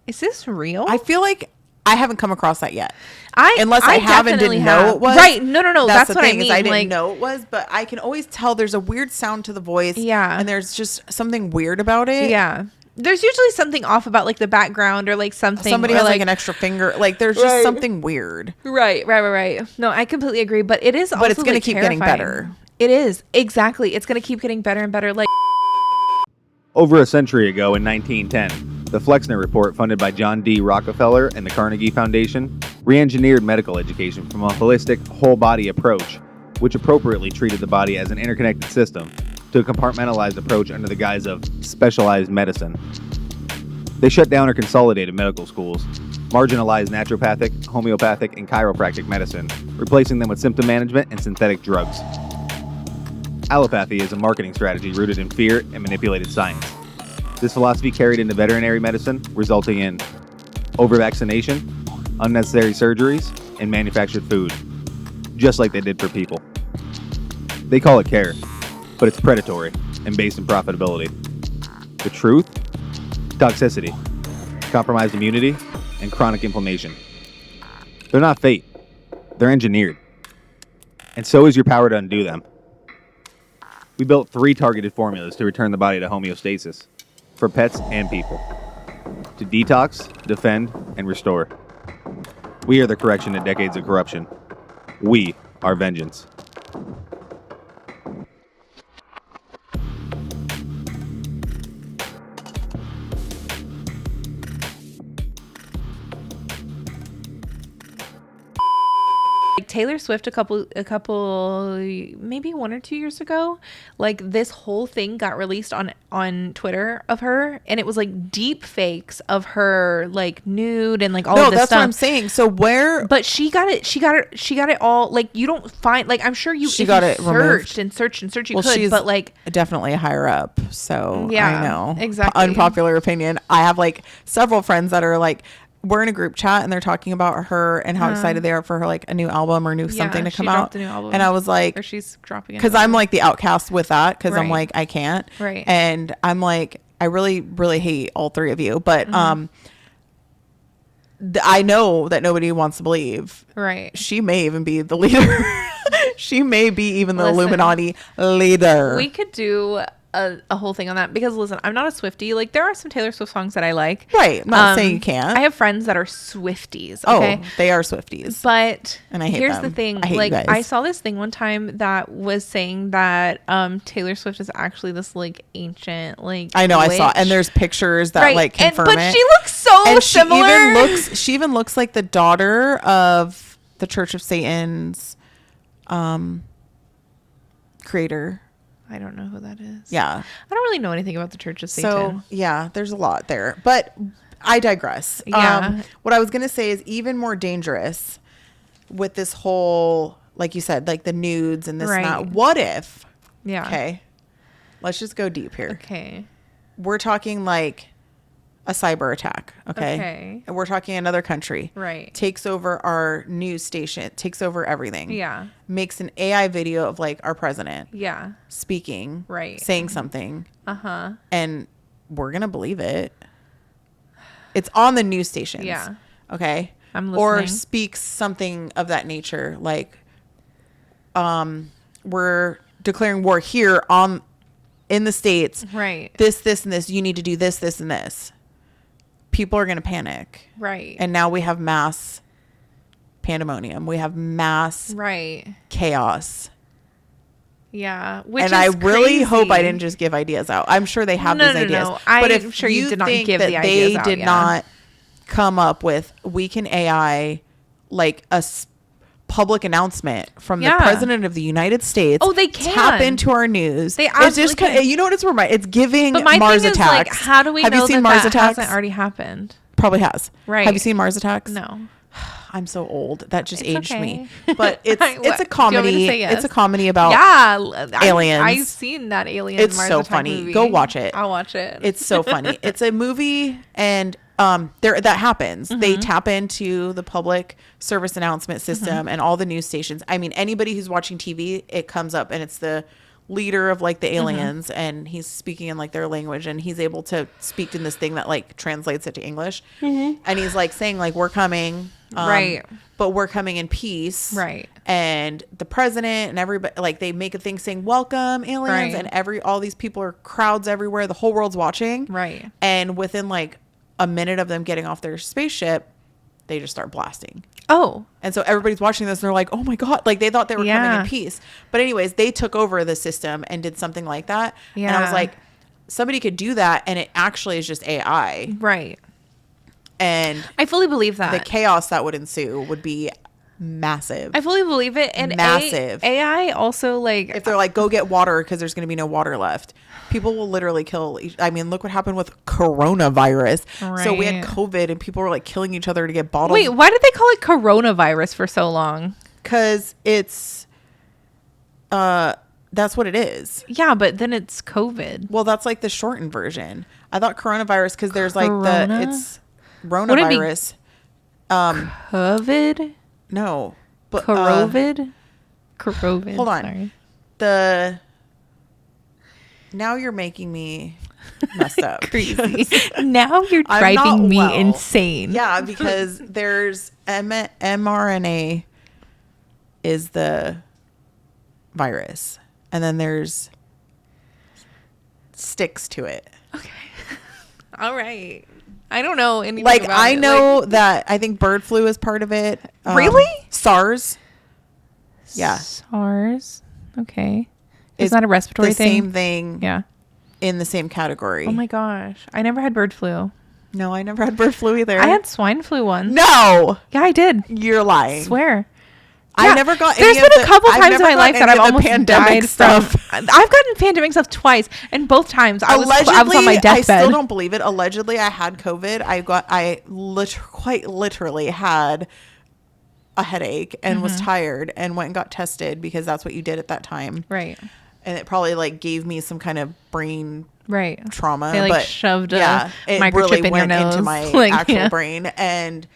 is this real? I feel like I haven't come across that yet. Unless I didn't know it was. Right. No. That's what I mean. I didn't know it was, but I can always tell there's a weird sound to the voice. Yeah. And there's just something weird about it. Yeah. There's usually something off about like the background or like something. Somebody has like an extra finger. Like there's just something weird. Right. No, I completely agree. But it is also but it's going to keep getting better. It is. Exactly. It's going to keep getting better and better. Like, Over a century ago in 1910, the Flexner Report, funded by John D. Rockefeller and the Carnegie Foundation, re-engineered medical education from a holistic, whole-body approach, which appropriately treated the body as an interconnected system, to a compartmentalized approach under the guise of specialized medicine. They shut down or consolidated medical schools, marginalized naturopathic, homeopathic, and chiropractic medicine, replacing them with symptom management and synthetic drugs. Allopathy is a marketing strategy rooted in fear and manipulated science. This philosophy carried into veterinary medicine, resulting in over-vaccination, unnecessary surgeries, and manufactured food, just like they did for people. They call it care, but it's predatory and based in profitability. The truth? Toxicity, compromised immunity, and chronic inflammation. They're not fate. They're engineered. And so is your power to undo them. We built 3 targeted formulas to return the body to homeostasis, for pets and people. To detox, defend, and restore. We are the correction to decades of corruption. We are vengeance. like Taylor Swift a couple maybe 1 or 2 years ago, like this whole thing got released on Twitter of her, and it was like deep fakes of her like nude and like all of this that's stuff. what I'm saying. So where, but she got it all. Like you don't find, like I'm sure you she got it searched and searched you could, she's but like definitely higher up, so yeah, I know, exactly. Unpopular opinion, I have like several friends that are like, we're in a group chat and they're talking about her and how excited they are for her like a new album or something to come out. And I was like, or she's dropping it, because I'm like the outcast with that, because I'm like, I can't, right? And I'm like, I really hate all 3 of you, but I know that nobody wants to believe, right? She may even be the leader. She may be even the Illuminati leader. We could do a whole thing on that, because listen, I'm not a Swiftie. Like there are some Taylor Swift songs that I like. Right. I'm not saying you can't. I have friends that are Swifties. Okay? Oh, they are Swifties. But and I hate here's them. the thing. I hate like you guys. I saw this thing one time that was saying that Taylor Swift is actually this like ancient like I know, witch. I saw, and there's pictures that like confirm but it. she looks so and similar. She even looks like the daughter of the Church of Satan's creator. I don't know who that is. Yeah. I don't really know anything about the Church of Satan. So, yeah, there's a lot there. But I digress. Yeah. What I was going to say is even more dangerous with this whole, like you said, like the nudes and this and that. What if? Yeah. Okay. Let's just go deep here. Okay. We're talking like a cyber attack. Okay. And we're talking another country. Right. Takes over our news station. Takes over everything. Yeah. Makes an AI video of like our president. Yeah. Speaking. Right. Saying something. Uh-huh. And we're going to believe it. It's on the news stations. Yeah. Okay. I'm listening. Or speaks something of that nature. Like, we're declaring war here in the States. Right. This, and this. You need to do this, this, and this. People are going to panic. Right. And now we have mass pandemonium. We have mass chaos. Yeah. Which and is I really crazy. hope I didn't just give ideas out. I'm sure they have these ideas. No. But I'm sure you did not give the ideas out. They did not come up with, we can AI like a public announcement from the president of the United States. Oh, they can tap into our news. They absolutely can. You know what it's reminding? It's giving but my Mars thing attacks. Is, like, how do we have know you seen that Mars that attacks? hasn't already happened? Probably has. Right. Have you seen Mars Attacks? No. I'm so old. That just aged me. Okay. But it's a comedy. Yes? It's a comedy about aliens. I've seen that Alien It's Mars so Attack funny. movie. Go watch it. I'll watch it. It's so funny. It's a movie, and that happens. Mm-hmm. They tap into the public service announcement system and all the news stations. I mean, anybody who's watching TV, it comes up, and it's the leader of like the aliens, and he's speaking in like their language, and he's able to speak in this thing that like translates it to English, and he's like saying like, we're coming, right, but we're coming in peace, right, and the president and everybody, like they make a thing saying welcome aliens, and all these people are crowds everywhere, the whole world's watching, right, and within like a minute of them getting off their spaceship, they just start blasting. Oh. And so everybody's watching this and they're like, oh my God, like they thought they were coming in peace. But anyways, they took over the system and did something like that. Yeah. And I was like, somebody could do that and it actually is just AI. Right. And I fully believe that. The chaos that would ensue would be massive. I fully believe it. And massive. AI also, like, if they're like, go get water because there's going to be no water left, people will literally kill. I mean, look what happened with coronavirus. Right. So we had COVID and people were like killing each other to get bottles. Wait, why did they call it coronavirus for so long? Because it's, that's what it is. Yeah, but then it's COVID. Well, that's like the shortened version. I thought coronavirus because there's like it's coronavirus. COVID? No. But, Covid? Hold on. Sorry. Now you're making me messed up. Crazy. Now you're driving me insane. Yeah, because there's mRNA is the virus. And then there's sticks to it. Okay. All right. I don't know anything like about I it. know that I think bird flu is part of it. Really? SARS. Yeah. SARS. Okay. Is that a respiratory thing? Same thing. Yeah. In the same category. Oh my gosh. I never had bird flu. No, I never had bird flu either. I had swine flu once. No. Yeah, I did. You're lying. I swear. I never got There's been a couple times in my life that I've almost died from. I've gotten pandemic stuff twice, and both times I was on my deathbed. I still don't believe it. Allegedly, I had COVID. I quite literally had a headache and was tired and went and got tested because that's what you did at that time. Right. And it probably like gave me some kind of brain trauma. They like shoved a microchip really in your went nose into my actual brain and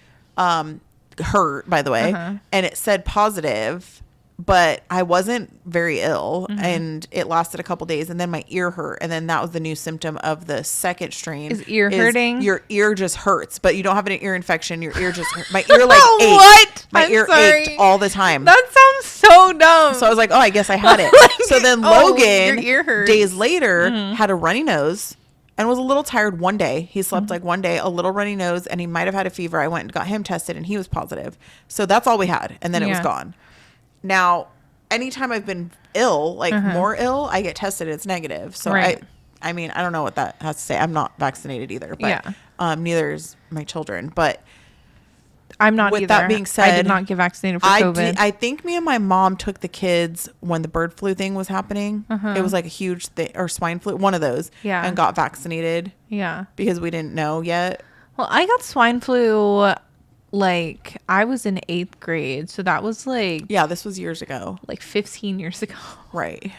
hurt, by the way. And it said positive, but I wasn't very ill and it lasted a couple days and then my ear hurt. And then that was the new symptom of the second strain. Is ear hurting? Your ear just hurts, but you don't have an ear infection. Your ear just hurt. My ear like ached. What? My ear ached all the time. That sounds so dumb. So I was like, oh, I guess I had it. So then Logan, your ear hurts. days later, had a runny nose and was a little tired one day. He slept like one day, a little runny nose, and he might have had a fever. I went and got him tested and he was positive. So that's all we had. And then it was gone. Now, anytime I've been ill, like more ill, I get tested. It's negative. So I mean, I don't know what that has to say. I'm not vaccinated either, but neither is my children. But I'm not with either. That being said, I did not get vaccinated for COVID. I think me and my mom took the kids when the bird flu thing was happening. It was like a huge thing, or swine flu, one of those. Yeah. And got vaccinated. Yeah. Because we didn't know yet. Well, I got swine flu like I was in 8th grade. So that was like... Yeah, this was years ago. Like 15 years ago. Right.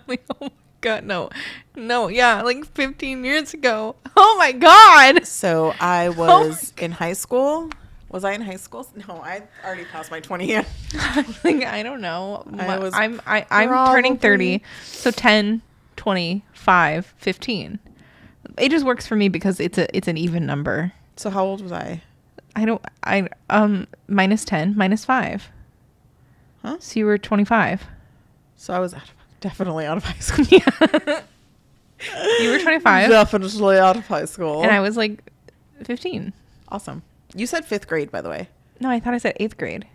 Like, oh my God, no. No, yeah, like 15 years ago. Oh my God. So I was in high school. Was I in high school? No, I already passed my 20 year. I don't know. I'm turning 30. So 10, 25, 15. It just works for me because it's an even number. So how old was I? Minus 10, minus 5. Huh? So you were 25. So I was definitely out of high school. Yeah. You were 25. Definitely out of high school. And I was like 15. Awesome. You said 5th grade, by the way. No, I thought I said 8th grade.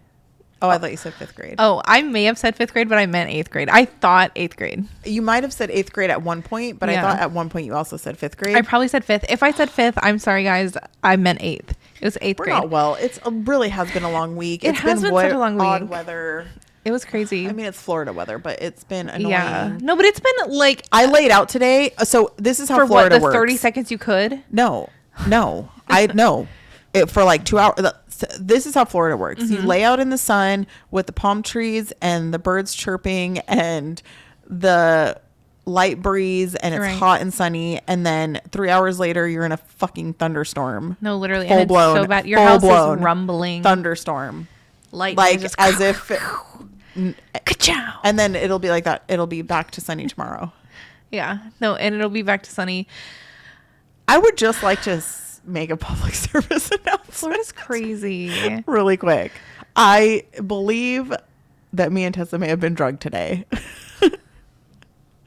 Oh, I thought you said 5th grade. Oh, I may have said 5th grade, but I meant 8th grade. I thought 8th grade. You might have said 8th grade at one point, but I thought at one point you also said 5th grade. I probably said 5th. If I said 5th, I'm sorry, guys. I meant 8th. It was 8th grade. Not well. It really has been a long week. It's been such a long week. Odd weather. It was crazy. I mean, it's Florida weather, but it's been annoying. Yeah. No, but it's been like... I laid out today. So this is how Florida works. For 30 seconds you could? No. For like 2 hours. This is how Florida works. You lay out in the sun with the palm trees and the birds chirping and the light breeze and it's hot and sunny. And then 3 hours later, you're in a fucking thunderstorm. No, literally. Full blown. So bad. Your house is rumbling. Thunderstorm. Light like as if... Ka-chow. And then it'll be like that. It'll be back to sunny tomorrow. Yeah. No, and it'll be back to sunny. I would just like to make a public service announcement. Florida's crazy. Really quick. I believe that me and Tessa may have been drugged today.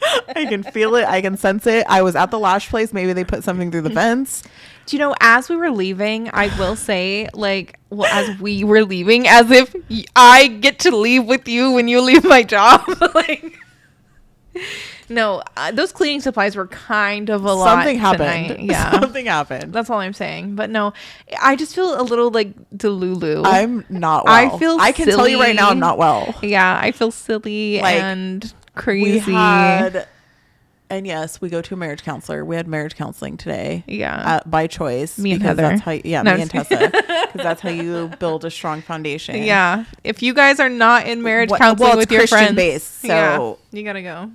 I can feel it. I can sense it. I was at the lash place. Maybe they put something through the fence. Do you know, as we were leaving, I will say, like, well, as we were leaving, as if I get to leave with you when you leave my job. Like, no, those cleaning supplies were kind of a lot. Something happened. Tonight. Yeah. Something happened. That's all I'm saying. But no, I just feel a little like Delulu. I'm not well. I can tell you right now I'm not well. Yeah, I feel silly Like, and crazy. We had, and yes, we go to a marriage counselor. We had marriage counseling today. Yeah. By choice. Me and because Heather. That's how, yeah, No, me and Tessa. Because that's how you build a strong foundation. Yeah. If you guys are not in marriage counseling with your Christian friends, based, so yeah, you gotta go.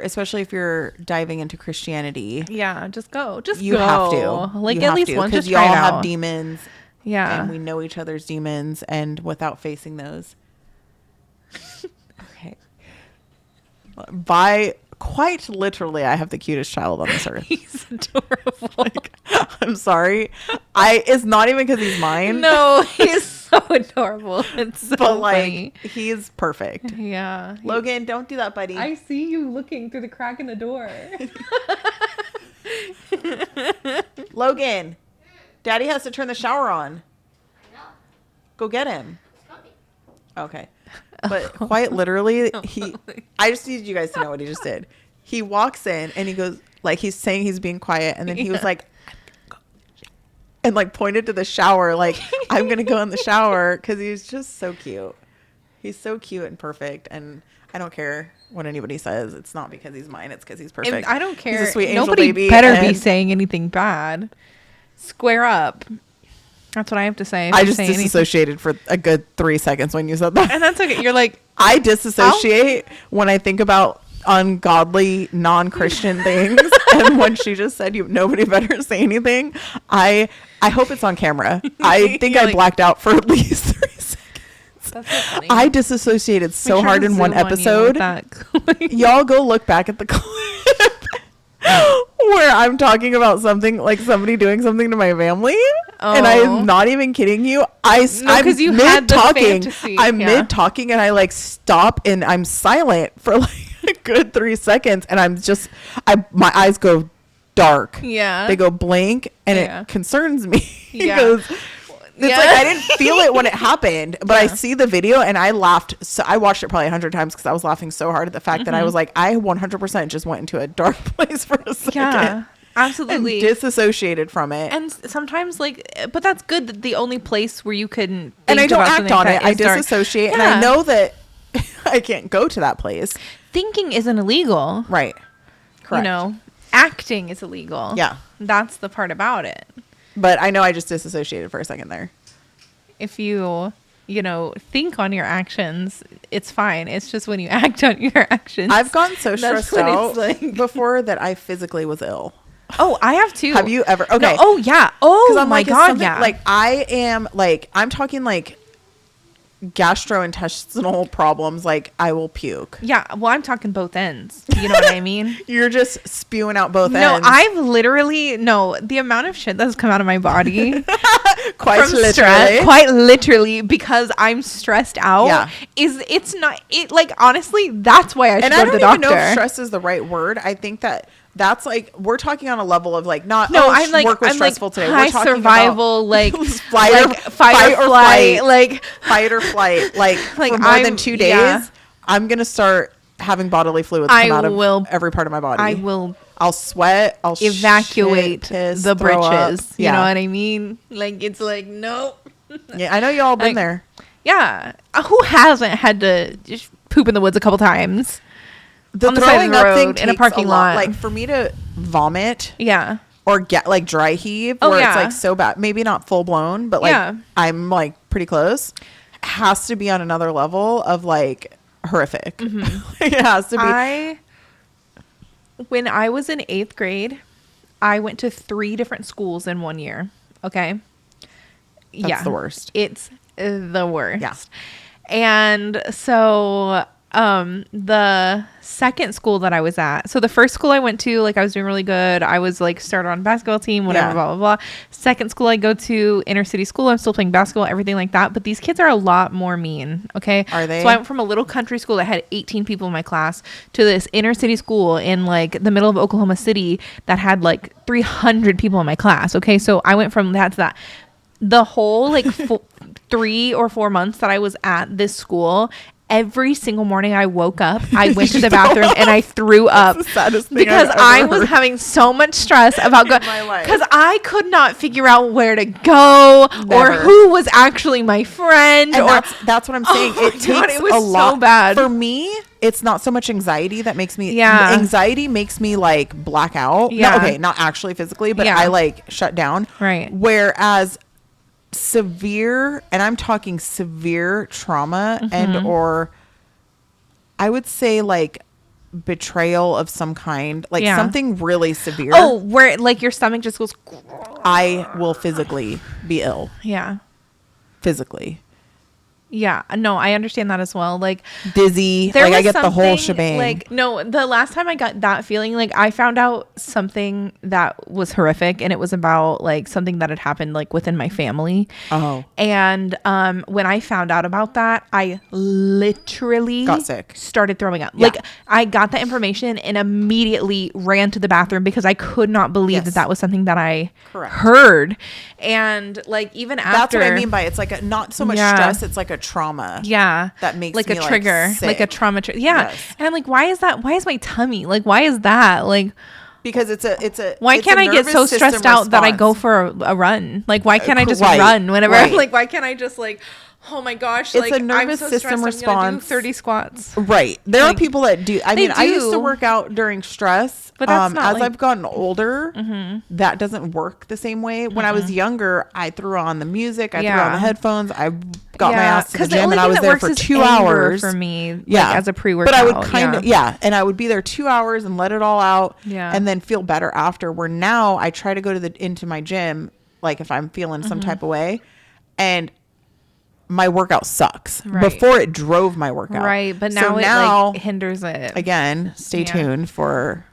Especially if you're diving into Christianity, yeah, just go. You have to. Like, You at have least to, once. because Just y'all try it have out. demons. Yeah. And we know each other's demons, and without facing those. Okay. Quite literally, I have the cutest child on this earth. He's adorable. Like, I'm sorry. It's not even because he's mine. No, he's so adorable. It's so But funny. he's perfect. Yeah. Logan, don't do that, buddy. I see you looking through the crack in the door. Logan, Daddy has to turn the shower on. I know. Go get him. It's coming. Okay. But quite literally, I just need you guys to know what he just did. He walks in and he goes, like, he's saying he's being quiet. And then he was like, I'm gonna go and like pointed to the shower, like, I'm going to go in the shower. Because he's just so cute. He's so cute and perfect. And I don't care what anybody says. It's not because he's mine. It's because he's perfect. And I don't care. He's a sweet angel Nobody baby. better be saying anything bad. Square up. That's what I have to say. I just disassociated for a good 3 seconds when you said that. And that's okay. You're like, I disassociate when I think about ungodly, non-Christian things. And when she just said nobody better say anything, I hope it's on camera. I think I blacked out for at least 3 seconds. that's so funny. I disassociated so Make sure hard to in one zoom on you episode. with that clip. Y'all go look back at the clip where I'm talking about something, like somebody doing something to my family. And I'm not even kidding you. I'm 'cause you had the fantasy. I'm Yeah. mid talking and I like stop and I'm silent for like a good 3 seconds and I'm just my eyes go dark. Yeah. They go blank and Yeah. it concerns me. Yeah. Because it's like I didn't feel it when it happened, but I Yeah. see the video and I laughed. So I watched it probably 100 times because I was laughing so hard at the fact that I was like, I 100% just went into a dark place for a second. Yeah. Absolutely. And disassociated from it. And sometimes, like, but that's good that the only place where you can And I think don't about act something on like it. that I is dark. disassociate. And Yeah. I know that I can't go to that place. Thinking isn't illegal. Right. Correct. You know, acting is illegal. Yeah. That's the part about it. But I know I just disassociated for a second there. If you think on your actions, it's fine. It's just when you act on your actions. I've gotten so That's stressed when out it's like- before that I physically was ill. Oh, I have too. Have you ever? No, Okay. oh, yeah. Oh, I'm my like, is God, something- yeah. Like I am like, I'm talking like gastrointestinal problems. Like I will puke. Yeah, well, I'm talking both ends. You know what I mean? You're just spewing out both No, ends. I've literally the amount of shit that's come out of my body quite from literally. stress, quite literally, because I'm stressed out. Yeah. It's not it like honestly, that's why I should And go I to don't the even doctor. know if stress is the right word. I think that's like we're talking on a level of like not I'm like work was I'm stressful like today. high We're talking survival, like fight like or fight or flight, flight. like fight or flight. Like for more I'm- than 2 days, yeah. I'm gonna start having bodily fluids I come out of will- every part of my body. I will I'll sweat. I'll evacuate shit, piss, the throw up. britches. You know what I mean? Like it's like no. Yeah, I know you all been Like, there. Yeah, who hasn't had to just poop in the woods a couple times? The on the side of throwing the up road, thing in a takes parking lot. Like for me to vomit Yeah. or get like dry heave, Oh, where yeah. it's like so bad. Maybe not full blown, but like Yeah. I'm like pretty close. Has to be on another level of like horrific. It has to be. When I was in 8th grade, I went to 3 different schools in 1 year. Okay. That's the worst. It's the worst. Yeah. And so the second school that I was at. So the first school I went to, like, I was doing really good. I was like started on basketball team, whatever, blah, blah, blah. Second school I go to, inner city school. I'm still playing basketball, everything like that. But these kids are a lot more mean. Okay. Are they? So I went from a little country school that had 18 people in my class to this inner city school in like the middle of Oklahoma City that had like 300 people in my class. Okay. So I went from that to that. The whole like 3 or 4 months that I was at this school, every single morning I woke up, I went to the bathroom and I threw up because I was having so much stress about going, because I could not figure out where to go or who was actually my friend. And or that's what I'm saying. Oh it takes it was a lot. So bad. For me, it's not so much anxiety that makes me, anxiety makes me like black out. Yeah. No, okay, not actually physically, but I like shut down. Right. Whereas severe, and I'm talking severe trauma and or I would say like betrayal of some kind, like something really severe. Oh, where like your stomach just goes. I will physically be ill. Yeah. Physically. Yeah, no, I understand that as well. Like dizzy, like I get the whole shebang. Like no, the last time I got that feeling, like I found out something that was horrific, and it was about like something that had happened like within my family. Oh, and when I found out about that, I literally got sick, started throwing up. Like I got the information and immediately ran to the bathroom because I could not believe that was something that I heard. And like even after, that's what I mean by it's like a, not so much stress, it's like a trauma that makes like me a trigger, like a trauma and I'm like, why is my tummy, like why is that, like because it's a why can't I get so stressed out that I go for a run? Like why can't I just run whenever like why can't I just like, oh my gosh, it's like, a nervous system response. I'm gonna do 30 squats. Right. There are people that do. I mean, I used to work out during stress. But that's not as I've gotten older, that doesn't work the same way. When I was younger, I threw on the music. I threw on the headphones. I got my ass to the gym and I was there for 2 hours. For me, like, as a pre-workout. But I would kind of, and I would be there 2 hours and let it all out and then feel better after. Where now I try to go to into my gym, like if I'm feeling some type of way, and my workout sucks. Before it drove my workout. Right. But now it like hinders it. Again, stay tuned for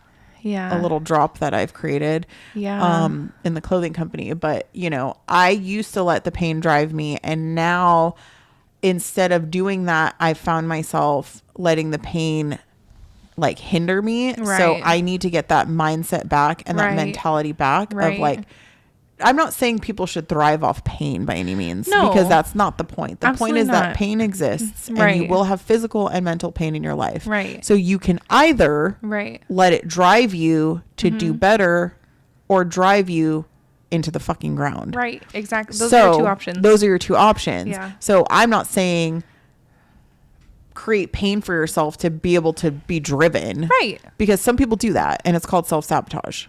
a little drop that I've created in the clothing company. But, you know, I used to let the pain drive me. And now instead of doing that, I found myself letting the pain like hinder me. Right. So I need to get that mindset back and that mentality back of like, I'm not saying people should thrive off pain by any means, because that's not the point. The point is that pain exists and you will have physical and mental pain in your life. Right. So you can either let it drive you to do better or drive you into the fucking ground. Right. Exactly. Those are your two options. Those are your two options. Yeah. So I'm not saying create pain for yourself to be able to be driven. Right. Because some people do that and it's called self-sabotage.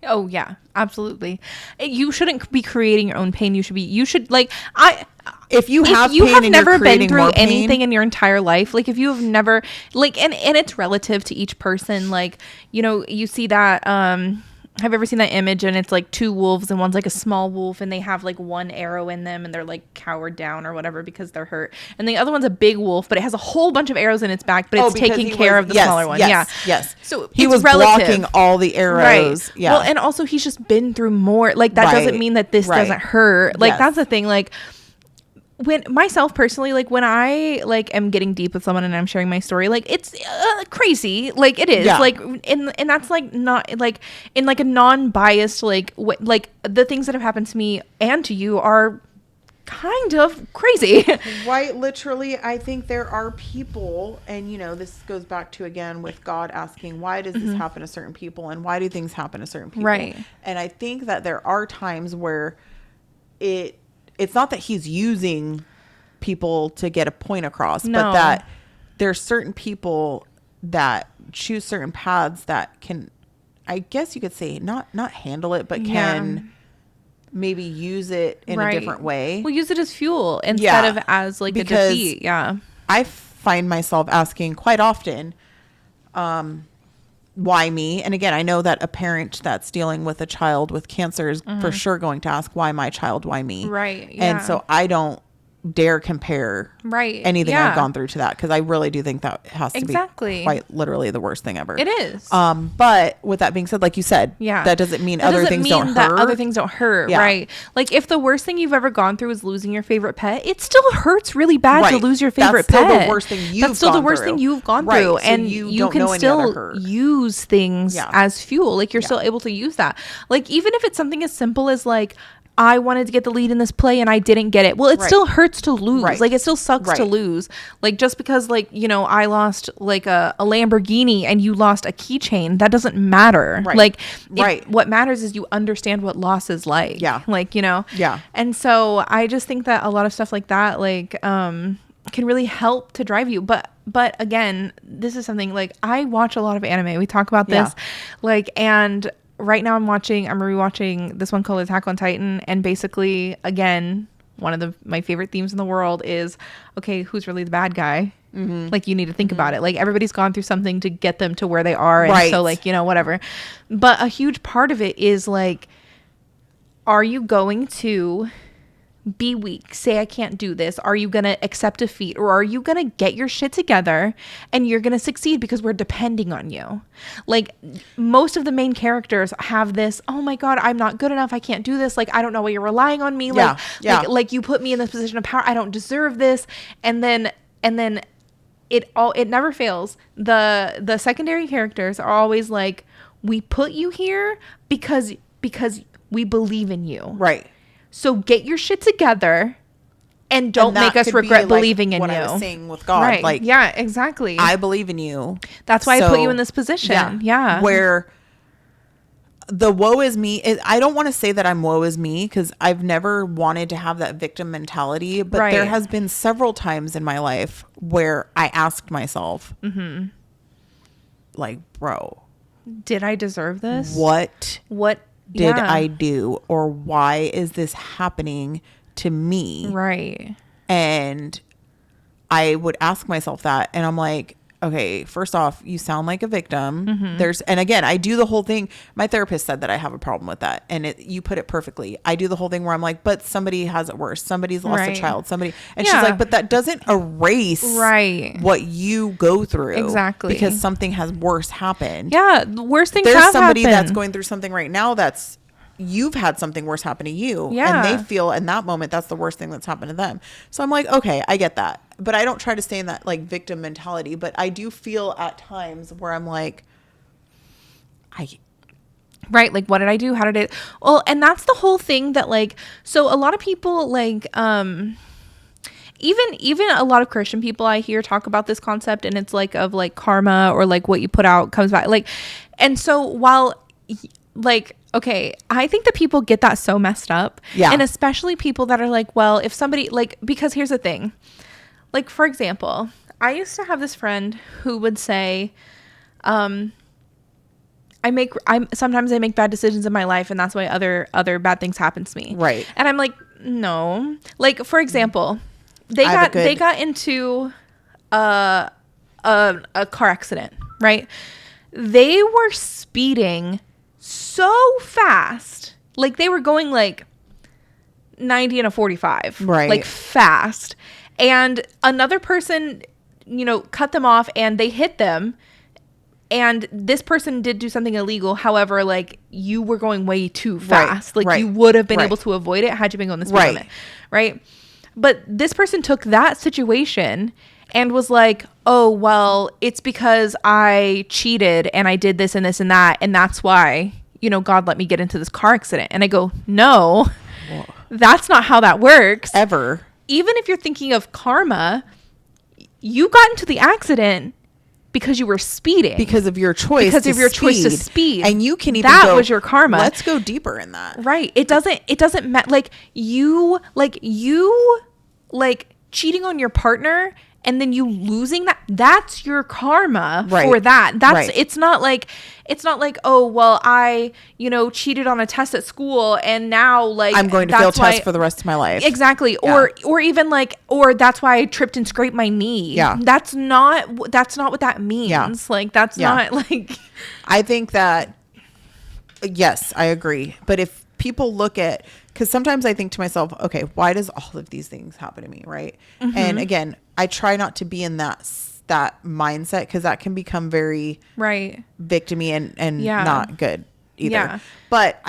Oh yeah, absolutely. You shouldn't be creating your own pain. You should like if you have never been through anything in your entire life, like if you have never like and it's relative to each person. Like, you know, you see that have you ever seen that image and it's like two wolves and one's like a small wolf and they have like one arrow in them and they're like cowered down or whatever because they're hurt, and the other one's a big wolf but it has a whole bunch of arrows in its back but it's taking care of the smaller one. Yes. So he was blocking all the arrows. Right. Yeah. Well, and also he's just been through more. Like that doesn't mean that this doesn't hurt. Like that's the thing. Like when myself personally, like when I like am getting deep with someone and I'm sharing my story, like it's crazy, like it is like and that's like not like in like a non-biased like like the things that have happened to me and to you are kind of crazy. Right. Literally, I think there are people, and you know, this goes back to again with God asking, why does this happen to certain people and why do things happen to certain people? Right. And I think that there are times where it's not that he's using people to get a point across, but that there's certain people that choose certain paths that can, I guess you could say, not handle it, but can maybe use it in a different way. Well, use it as fuel instead of as like a defeat. Yeah. I find myself asking quite often, why me? And again, I know that a parent that's dealing with a child with cancer is for sure going to ask, why my child? Why me? Right. Yeah. And so I don't dare compare anything I've gone through to that, because I really do think that has to be quite literally the worst thing ever. It is. But with that being said, like you said, that doesn't mean other things don't hurt. Other things don't hurt, right? Like if the worst thing you've ever gone through is losing your favorite pet, it still hurts really bad to lose your favorite pet. That's still the worst thing you've gone through, and you can still use things as fuel. Like you're still able to use that. Like even if it's something as simple as like, I wanted to get the lead in this play and I didn't get it. Well, it still hurts to lose. Like it still sucks to lose. Like just because like, you know, I lost like a Lamborghini and you lost a keychain, that doesn't matter. Like what matters is you understand what loss is like. Yeah. Like, you know? Yeah. And so I just think that a lot of stuff like that, like, can really help to drive you. But again, this is something like I watch a lot of anime. We talk about this, like, and right now I'm rewatching this one called Attack on Titan, and basically again, one of my favorite themes in the world is, okay, who's really the bad guy? Like you need to think about it. Like everybody's gone through something to get them to where they are, and so like, you know, whatever. But a huge part of it is like, are you going to be weak, say I can't do this? Are you gonna accept defeat, or are you gonna get your shit together and you're gonna succeed because we're depending on you? Like most of the main characters have this, oh my god, I'm not good enough, I can't do this, like I don't know why you're relying on me, like you put me in this position of power, I don't deserve this. And then it never fails. The secondary characters are always like, we put you here because we believe in you, right? So get your shit together and don't make us regret believing in you. What I was saying with God. Right. Like, yeah, exactly. I believe in you. That's why I put you in this position. Yeah. Where the woe is me, I don't want to say that I'm woe is me, because I've never wanted to have that victim mentality. But there has been several times in my life where I asked myself, like, bro, did I deserve this? What did I do, or why is this happening to me? Right. And I would ask myself that, and I'm like, okay, first off, you sound like a victim. And again, I do the whole thing. My therapist said that I have a problem with that, and you put it perfectly. I do the whole thing where I'm like, but somebody has it worse. Somebody's lost a child. And she's like, but that doesn't erase what you go through. Exactly. Because something has worse happened. Yeah. Worse things There's somebody that's going through something right now that's, you've had something worse happen to you. Yeah. And they feel in that moment that's the worst thing that's happened to them. So I'm like, okay, I get that. But I don't try to stay in that like victim mentality. But I do feel at times where I'm like, right, like what did I do? How did it? Well, and that's the whole thing that like, so a lot of people like even a lot of Christian people I hear talk about this concept, and it's like of like karma, or like what you put out comes back. Like, and so while like, okay, I think that people get that so messed up. Yeah. And especially people that are like, well, if somebody like, because here's the thing. Like, for example, I used to have this friend who would say, sometimes I make bad decisions in my life, and that's why other bad things happen to me. Right. And I'm like, no. Like, for example, they got into a car accident, right? They were speeding so fast. Like they were going like 90 and a 45. Right. Like fast. And another person, you know, cut them off and they hit them. And this person did do something illegal. However, like you were going way too fast. Like you would have been able to avoid it had you been going this speed limit. Right. But this person took that situation and was like, oh, well, it's because I cheated and I did this and this and that. And that's why, you know, God let me get into this car accident. And I go, no, that's not how that works. Ever. Even if you're thinking of karma, you got into the accident because you were speeding. Because of your choice. Because of your choice to speed. And you can even that was your karma. Let's go deeper in that. Right. It doesn't matter. Like you cheating on your partner and then you losing that's your karma for that. It's not like, oh, well, I, you know, cheated on a test at school and now like I'm going to fail tests for the rest of my life. Exactly. Yeah. Or even like, or that's why I tripped and scraped my knee. Yeah. That's not what that means. Yeah. Like, that's not like, I think that Yes, I agree. But if people look at, because sometimes I think to myself, okay, why does all of these things happen to me, right? And again, I try not to be in that mindset, because that can become very victim-y and not good either. Yeah. But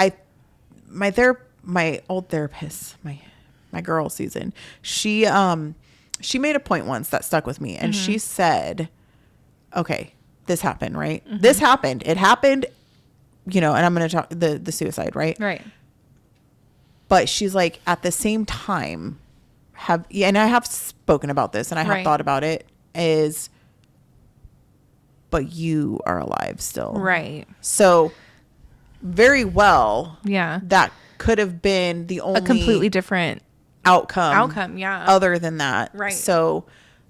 my old therapist, my girl Susan, she made a point once that stuck with me, and she said, okay, this happened, right? This happened. It happened, and I'm going to talk the suicide, right? Right. But she's like, at the same time, and I have spoken about this and I have thought about it, but you are alive still. Right. So very well, that could have been the only a completely different outcome. Yeah. Other than that. Right. So,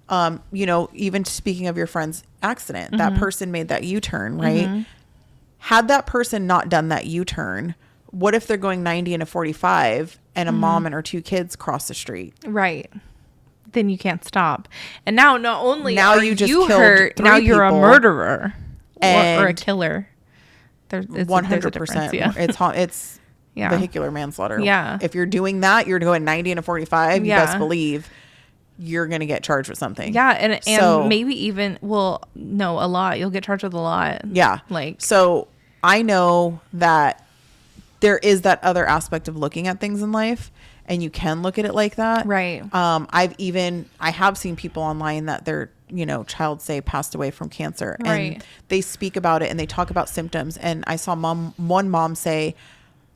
even speaking of your friend's accident, that person made that U-turn, right? Had that person not done that U-turn, what if they're going 90 and a 45 and a mom and her 2 kids cross the street? Right. Then you can't stop. And now, not only now are you just you killed hurt, 3 now you're people, a murderer or a and killer. There's 100%. It's vehicular manslaughter. Yeah. If you're doing that, you're going 90 and a 45. You best believe you're going to get charged with something. Yeah. And maybe even, a lot. You'll get charged with a lot. Yeah. So I know that there is that other aspect of looking at things in life, and you can look at it like that. Right. I have seen people online that their, child, say, passed away from cancer, and they speak about it and they talk about symptoms. And I saw one mom say,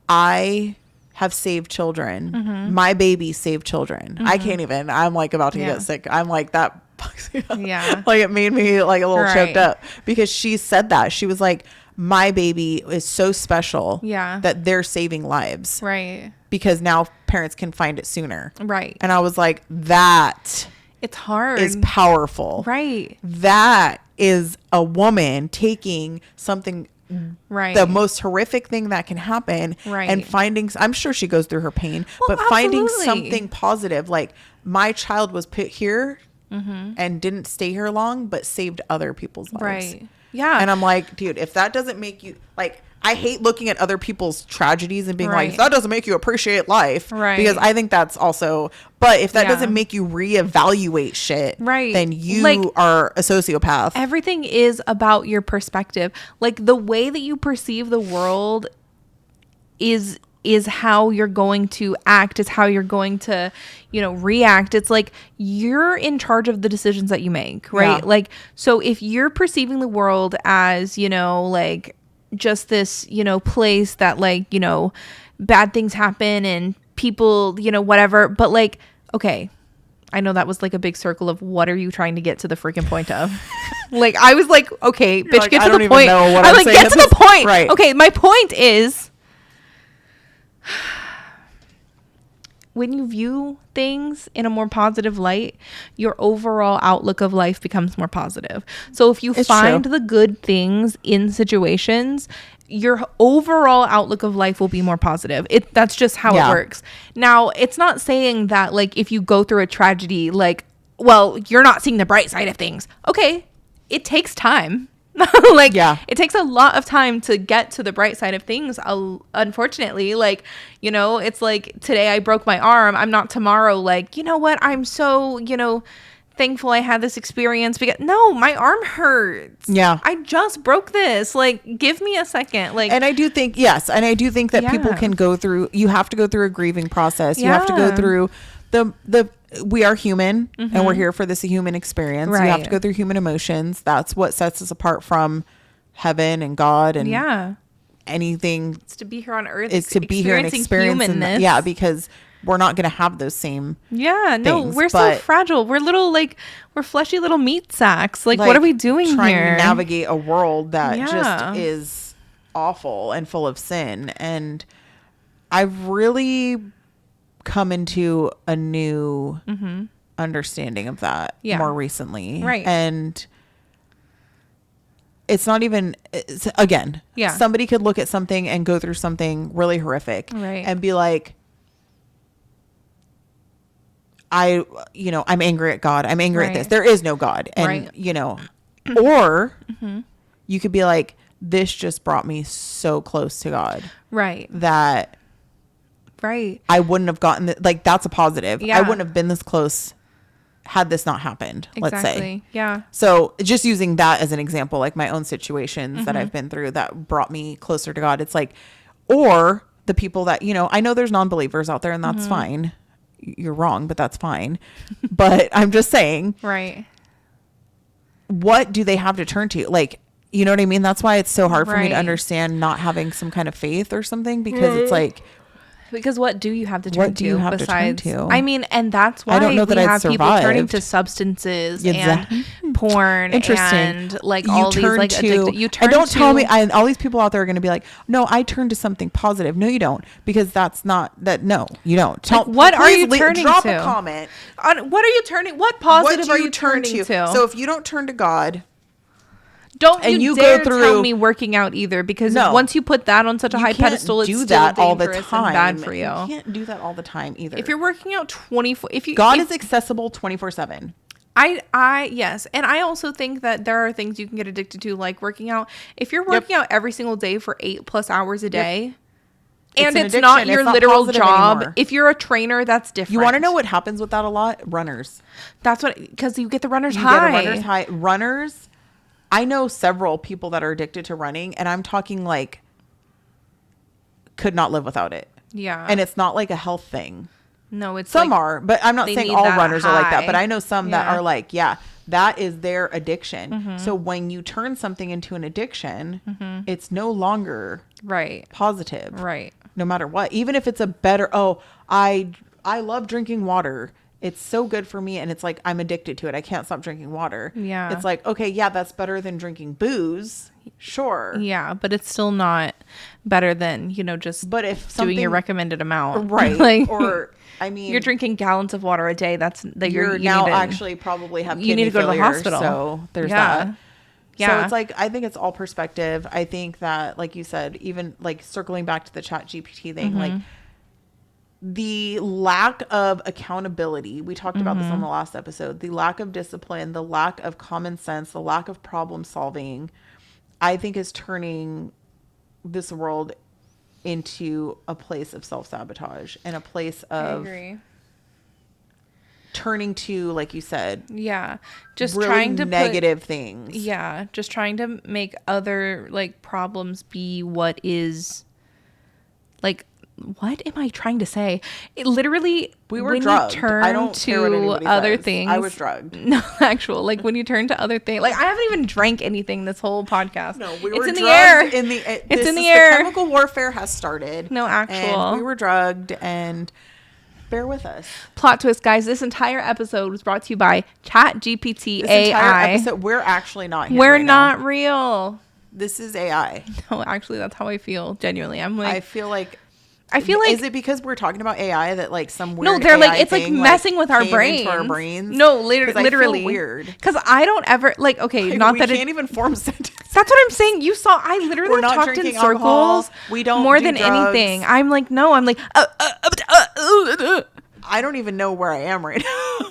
I have saved children. My baby saved children. I can't even, I'm like about to get sick. I'm like that. Like it made me like a little choked up, because she said that. She was like, my baby is so special that they're saving lives. Right. Because now parents can find it sooner. Right. And I was like, that it's hard. Is powerful. Right. That is a woman taking something, the most horrific thing that can happen, and finding, I'm sure she goes through her pain, but finding something positive. Like, my child was put here and didn't stay here long, but saved other people's lives. Right. Yeah. And I'm like, dude, if that doesn't make you, like, I hate looking at other people's tragedies and being like, if that doesn't make you appreciate life. Right. Because I think that's also, but if that doesn't make you reevaluate shit, then you are a sociopath. Everything is about your perspective. Like, the way that you perceive the world is how you're going to act, is how you're going to, react. It's like, you're in charge of the decisions that you make, right? Yeah. Like, so if you're perceiving the world as, like, just this, place that, like, bad things happen and people, whatever, but like, okay, I know that was like a big circle of what are you trying to get to the freaking point of? Like, I was like, okay, bitch, like, get to the point. I'm like, get to the point. Right. Okay, my point is, when you view things in a more positive light, your overall outlook of life becomes more positive. So if you find the good things in situations, your overall outlook of life will be more positive. That's just how it works. Now, it's not saying that, like, if you go through a tragedy, like, well, you're not seeing the bright side of things. Okay, it takes time. Like, it takes a lot of time to get to the bright side of things. Unfortunately, like, it's like, today I broke my arm. I'm not tomorrow like, you know what? I'm so, thankful I had this experience, because no, my arm hurts. Yeah. I just broke this. Like, give me a second. Like, and I do think, that people can go through, you have to go through a grieving process. You have to go through we are human, and we're here for this human experience. You have to go through human emotions. That's what sets us apart from heaven and God and anything. It's to be here on earth. It's to be here and experience humanness. Because we're not going to have those same things, we're so fragile. We're we're fleshy little meat sacks. Like, what are we doing trying here? To navigate a world that just is awful and full of sin. And I've really come into a new understanding of that more recently. Right. And it's not even, somebody could look at something and go through something really horrific and be like, I'm angry at God. I'm angry at this. There is no God. And, or you could be like, this just brought me so close to God. Right. That right. I wouldn't have gotten like, that's a positive. Yeah. I wouldn't have been this close had this not happened, let's say. Yeah. So just using that as an example, like my own situations that I've been through that brought me closer to God. It's like, or the people that, you know, I know there's non-believers out there and that's fine. You're wrong, but that's fine. But I'm just saying, right. What do they have to turn to? Like, you know what I mean? That's why it's so hard for me to Right. understand not having some kind of faith or something, because it's like, because what do you have to turn what do you have besides, to turn to? I mean, and that's why I don't know that we I'd have people turning survived. to substances Exactly. and porn Interesting. and like all these like addicted. You turn and don't to, tell me, and all these people out there are going to be like, no, I turned to something positive. No, you don't, because that's not that. No, you don't. Like, what are you turning drop to? a comment. What are you turning? What positive are you turning to? So if you don't turn to God, don't and you you dare go through, tell me working out either, because No. once you put that on such a high pedestal, it's do still that all the dangerous time. and bad for you. You can't do that all the time either. If you're working out 24, God is accessible 24/7. Yes. And I also think that there are things you can get addicted to, like working out. If you're working out every single day for 8+ hours a day, and an it's not addiction. your It's not literal positive job. anymore. If you're a trainer, that's different. You want to know what happens with that a lot? Runners. That's what, because you get the runner's You high. get a runner's high. Runners. I know several people that are addicted to running, and I'm talking like could not live without it. Yeah. And it's not like a health thing. No, it's some like, are, but I'm not they saying need all that runners are like that. high. But I know some that Yeah. are like, that is their addiction. So when you turn something into an addiction, it's no longer right. positive. Right. No matter what, even if it's a better, I love drinking water. It's so good for me. And it's like, I'm addicted to it. I can't stop drinking water. Yeah. It's like, okay, yeah, that's better than drinking booze. Sure. Yeah, but it's still not better than, just But if doing your something- recommended amount. Right. Like, Or, I mean, you're drinking gallons of water a day. That's that you're you now need to, actually probably have you need to go to the failure, hospital. So there's Yeah. that. Yeah. So it's like, I think it's all perspective. I think that, like you said, even like circling back to the Chat GPT thing, like the lack of accountability, we talked about this on the last episode, the lack of discipline, the lack of common sense, the lack of problem solving, I think is turning this world into a place of self-sabotage and a place of turning to, like you said, just really trying to negative things. Just trying to make other like problems be what is like. What am I trying to say? It literally, We were when drugged. you turn I don't care what to anybody other says. things. I was drugged. No, like when you turn to other things, like I haven't even drank anything this whole podcast. No, we it's were in drugged the air. It's in the air. The chemical warfare has started. No, actual. And we were drugged, and bear with us. Plot twist, guys. This entire episode was brought to you by Chat GPT This AI. entire episode, we're actually not here. We're right not now. real. This is AI. No, actually, that's how I feel. Genuinely, I'm like, I feel like. is it because we're talking about AI that like some weird no, they're AI like, it's like thing, messing with our came brains. into our brains? No, 'Cause I feel literally weird. Because I don't ever like. Okay, Like, not we that can't even form sentences. That's what I'm saying. You saw. I literally We're not talked in drinking circles. alcohol. We don't more do than drugs. anything. I'm like, no. I'm like, I don't even know where I am right now.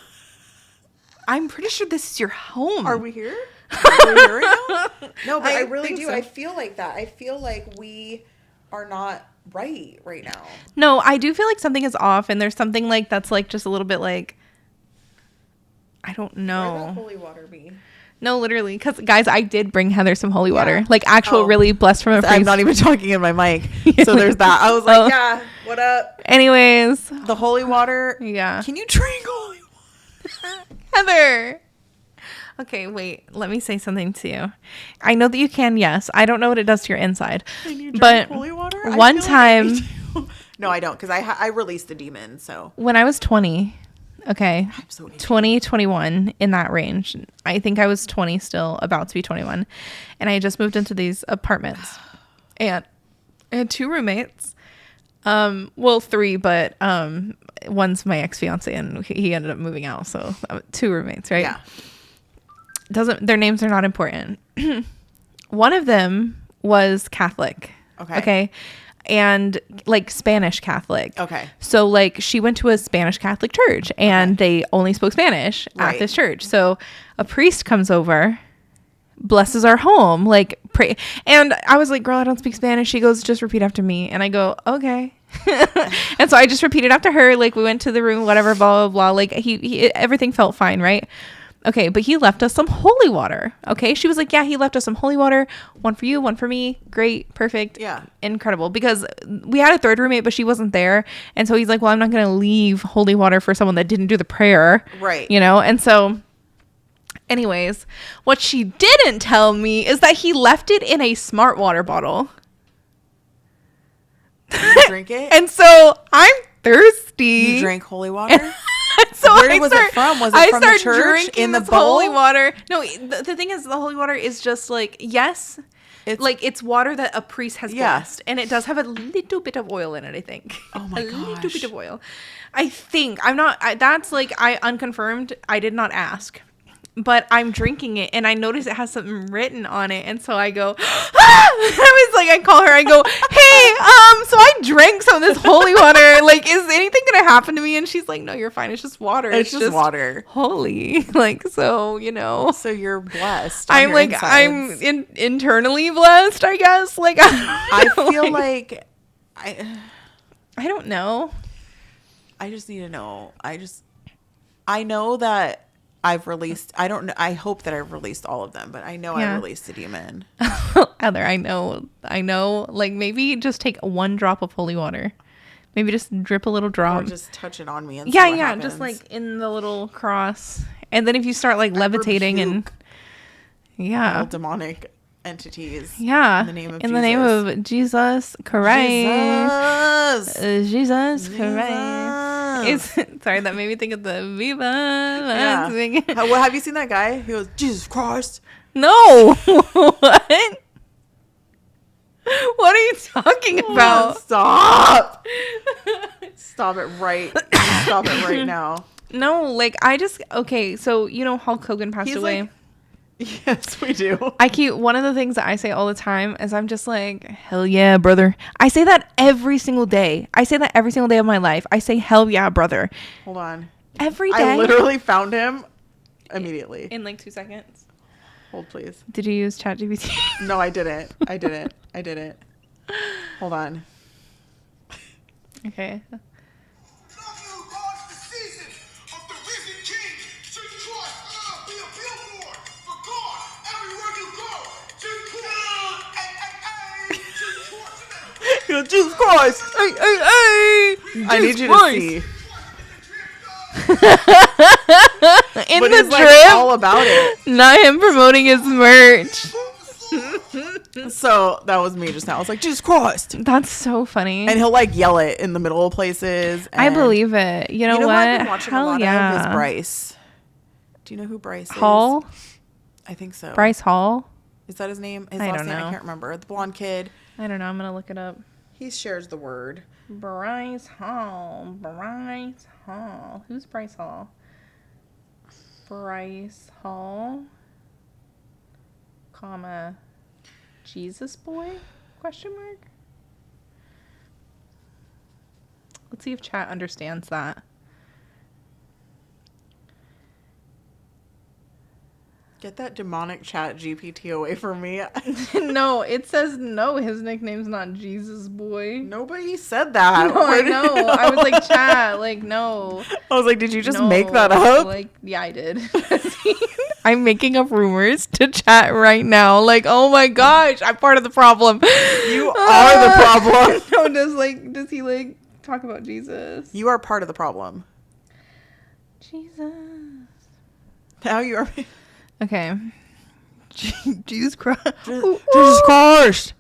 I'm pretty sure this is your home. Are we here? Are we here right now? No, but I really think do. so. I feel like that. I feel like we are not right now. No, I do feel like something is off, and there's something like that's like just a little bit like, I don't Where know. would holy water be? No, literally, because guys, I did bring Heather some holy water, like actual, really blessed from a priest. I'm not even talking in my mic, so there's that. I was like, Oh. yeah, what up? Anyways, The holy water. yeah, Can you drink holy water? Heather. Okay, wait. Let me say something to you. I know that you can. Yes, I don't know what it does to your inside, Can you drink but holy water? I one feel like I time, need to. No, I don't, because I released the demon. So when I was 20, okay, I'm so itchy. 20, 21, in that range. I think I was 20 still, about to be 21. And I just moved into these apartments. And I had 2 roommates. Well, 3, but one's my ex-fiance and he ended up moving out. So 2 roommates, right? Yeah. Their names are not important. One of them was Catholic. Okay. And like Spanish Catholic. Okay. So like she went to a Spanish Catholic church and they only spoke Spanish at Right. this church. So a priest comes over blesses our home, like pray. And I was like, girl, I don't speak Spanish. She goes, just repeat after me. And I go, okay. And so I just repeated after her. Like we went to the room, whatever, blah, blah, blah. Like he everything felt fine. Right. Okay. But he left us some holy water. Okay. She was like, yeah, he left us some holy water. One for you, one for me. Great. Perfect. Yeah. Incredible. Because we had a third roommate, but she wasn't there. And so he's like, well, I'm not going to leave holy water for someone that didn't do the prayer. Right. You know? And so anyways, what she didn't tell me is that he left it in a smart water bottle. Did you drink it? And so I'm thirsty. You drank holy water? So Where was it from? Was it from the church in the bowl? Holy water. No, the thing is, the holy water is just like, yes, it's water that a priest has blessed, and it does have a little bit of oil in it. I think. Oh my gosh. A little bit of oil. I think I'm not. That's like I unconfirmed. I did not ask. But I'm drinking it, and I notice it has something written on it, and so I go, I was like, I call her, I go, hey, so I drank some of this holy water. Like, is anything gonna happen to me? And she's like, no, you're fine. It's just water. It's just water. Holy, like, so you know. So you're blessed. I'm like, insides. I'm internally blessed, I guess. Like, I feel like I don't know. I just need to know. I know that. I've released, I don't know, I hope that I've released all of them, but I know I released a demon. Heather, I know, like maybe just take one drop of holy water. Maybe just drip a little drop. Or just touch it on me and see what happens. Just like in the little cross. And then if you start like levitating and all demonic entities. Yeah. In the name of Jesus. In the name of Jesus Christ. Jesus Christ. Sorry, that made me think of the Viva. Yeah. Well, have you seen that guy? He goes, Jesus Christ. No. What? What are you talking about? Stop. Stop it right. Stop it right now. No, like okay, so you know Hulk Hogan passed away. Like, yes, we do. One of the things that I say all the time is I'm just like, hell yeah, brother. I say that every single day. I say that every single day of my life. I say, hell yeah, brother. Hold on. Every day. I literally found him immediately. In like 2 seconds. Hold, please. Did you use ChatGPT? No, I didn't. Hold on. Okay. Jesus Christ! Hey! I need you to see. In but the he's drip, like all about it. Not him promoting his merch. So that was me just now. I was like, Jesus Christ! That's so funny. And he'll like yell it in the middle of places. I believe it. You know what? I've been watching Hell a lot yeah. of is Bryce. Do you know who Bryce Hall? is? I think so. Bryce Hall? Is that his name? His I last don't name? know. I can't remember. The blonde kid. I don't know. I'm gonna look it up. He shares the word. Bryce Hall. Who's Bryce Hall? Bryce Hall, comma, Jesus boy? Question mark. Let's see if chat understands that. Get that demonic chat GPT away from me. No, it says no. His nickname's not Jesus boy. Nobody said that. No, I know. I was like, chat, like, no. I was like, did you just make that up? Like, yeah, I did. I'm making up rumors to chat right now. Like, oh my gosh, I'm part of the problem. You are the problem. No, does he like talk about Jesus? You are part of the problem. Jesus. Now you are. Okay. Jesus Christ. Jesus Christ.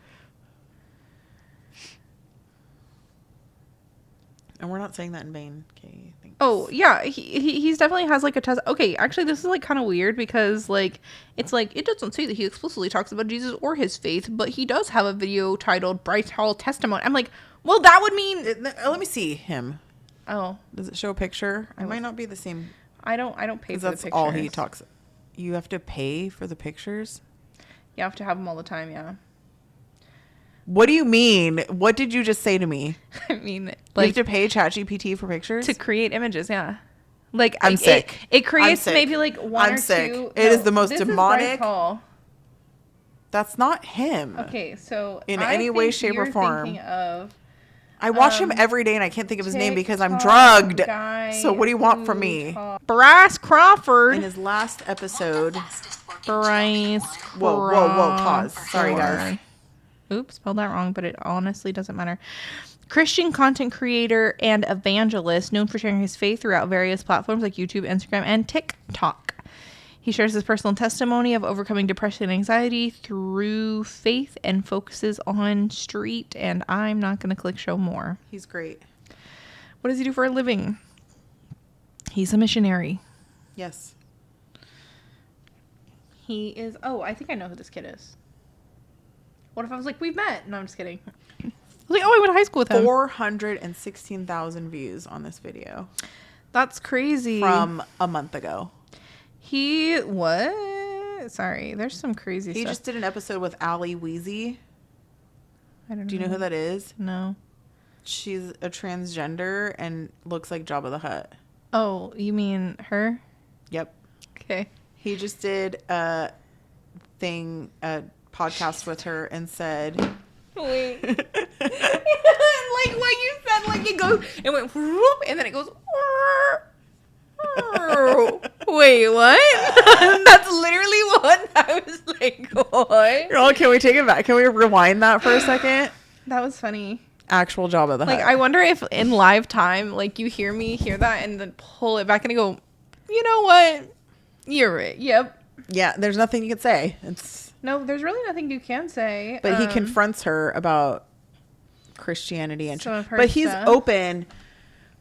And we're not saying that in vain. Okay. Thanks. Oh yeah, he's definitely has like a test. Okay, actually, this is like kind of weird because like it's like it doesn't say that he explicitly talks about Jesus or his faith, but he does have a video titled "Bryce Hall Testimony." I'm like, well, that would mean. Let me see him. Oh, does it show a picture? It might not be the same. I don't pay for the pictures. That's all he talks. You have to pay for the pictures? You have to have them all the time, yeah. What do you mean? What did you just say to me? I mean, like, you have to pay ChatGPT for pictures? To create images, yeah. Like, I'm sick. It creates maybe like one or two. It is the most demonic. That's not him. Okay, so in I any way, think shape, or you're form. thinking of I watch him every day, and I can't think of his name because I'm TikTok drugged. guy So what do you want from who me? Bryce Crawford. In his last episode. Bryce. Whoa, pause. Sorry, guys. Oops, spelled that wrong, but it honestly doesn't matter. Christian content creator and evangelist known for sharing his faith throughout various platforms like YouTube, Instagram, and TikTok. He shares his personal testimony of overcoming depression and anxiety through faith and focuses on street. And I'm not going to click show more. He's great. What does he do for a living? He's a missionary. Yes. He is. Oh, I think I know who this kid is. What if I was like, we've met? No, I'm just kidding. I was like, oh, I went to high school with him. 416,000 views on this video. That's crazy. From a month ago. He what? Sorry, there's some crazy stuff. He just did an episode with Ali Weezy. I don't know. Do you know who that is? No. She's a transgender and looks like Jabba the Hutt. Oh, you mean her? Yep. Okay. He just did a podcast with her and said... Wait. Like what you said, like it goes, it went whoop, and then it goes... Wait, what? That's literally what I was like, what? Oh, can we take it back? Can we rewind that for a second? That was funny. Actual Jabba the Hutt. Like, I wonder if in live time, like, you hear me hear that and then pull it back and go, you know what? You're right. Yep. Yeah, there's nothing you can say. No, there's really nothing you can say. But he confronts her about Christianity and but he's open.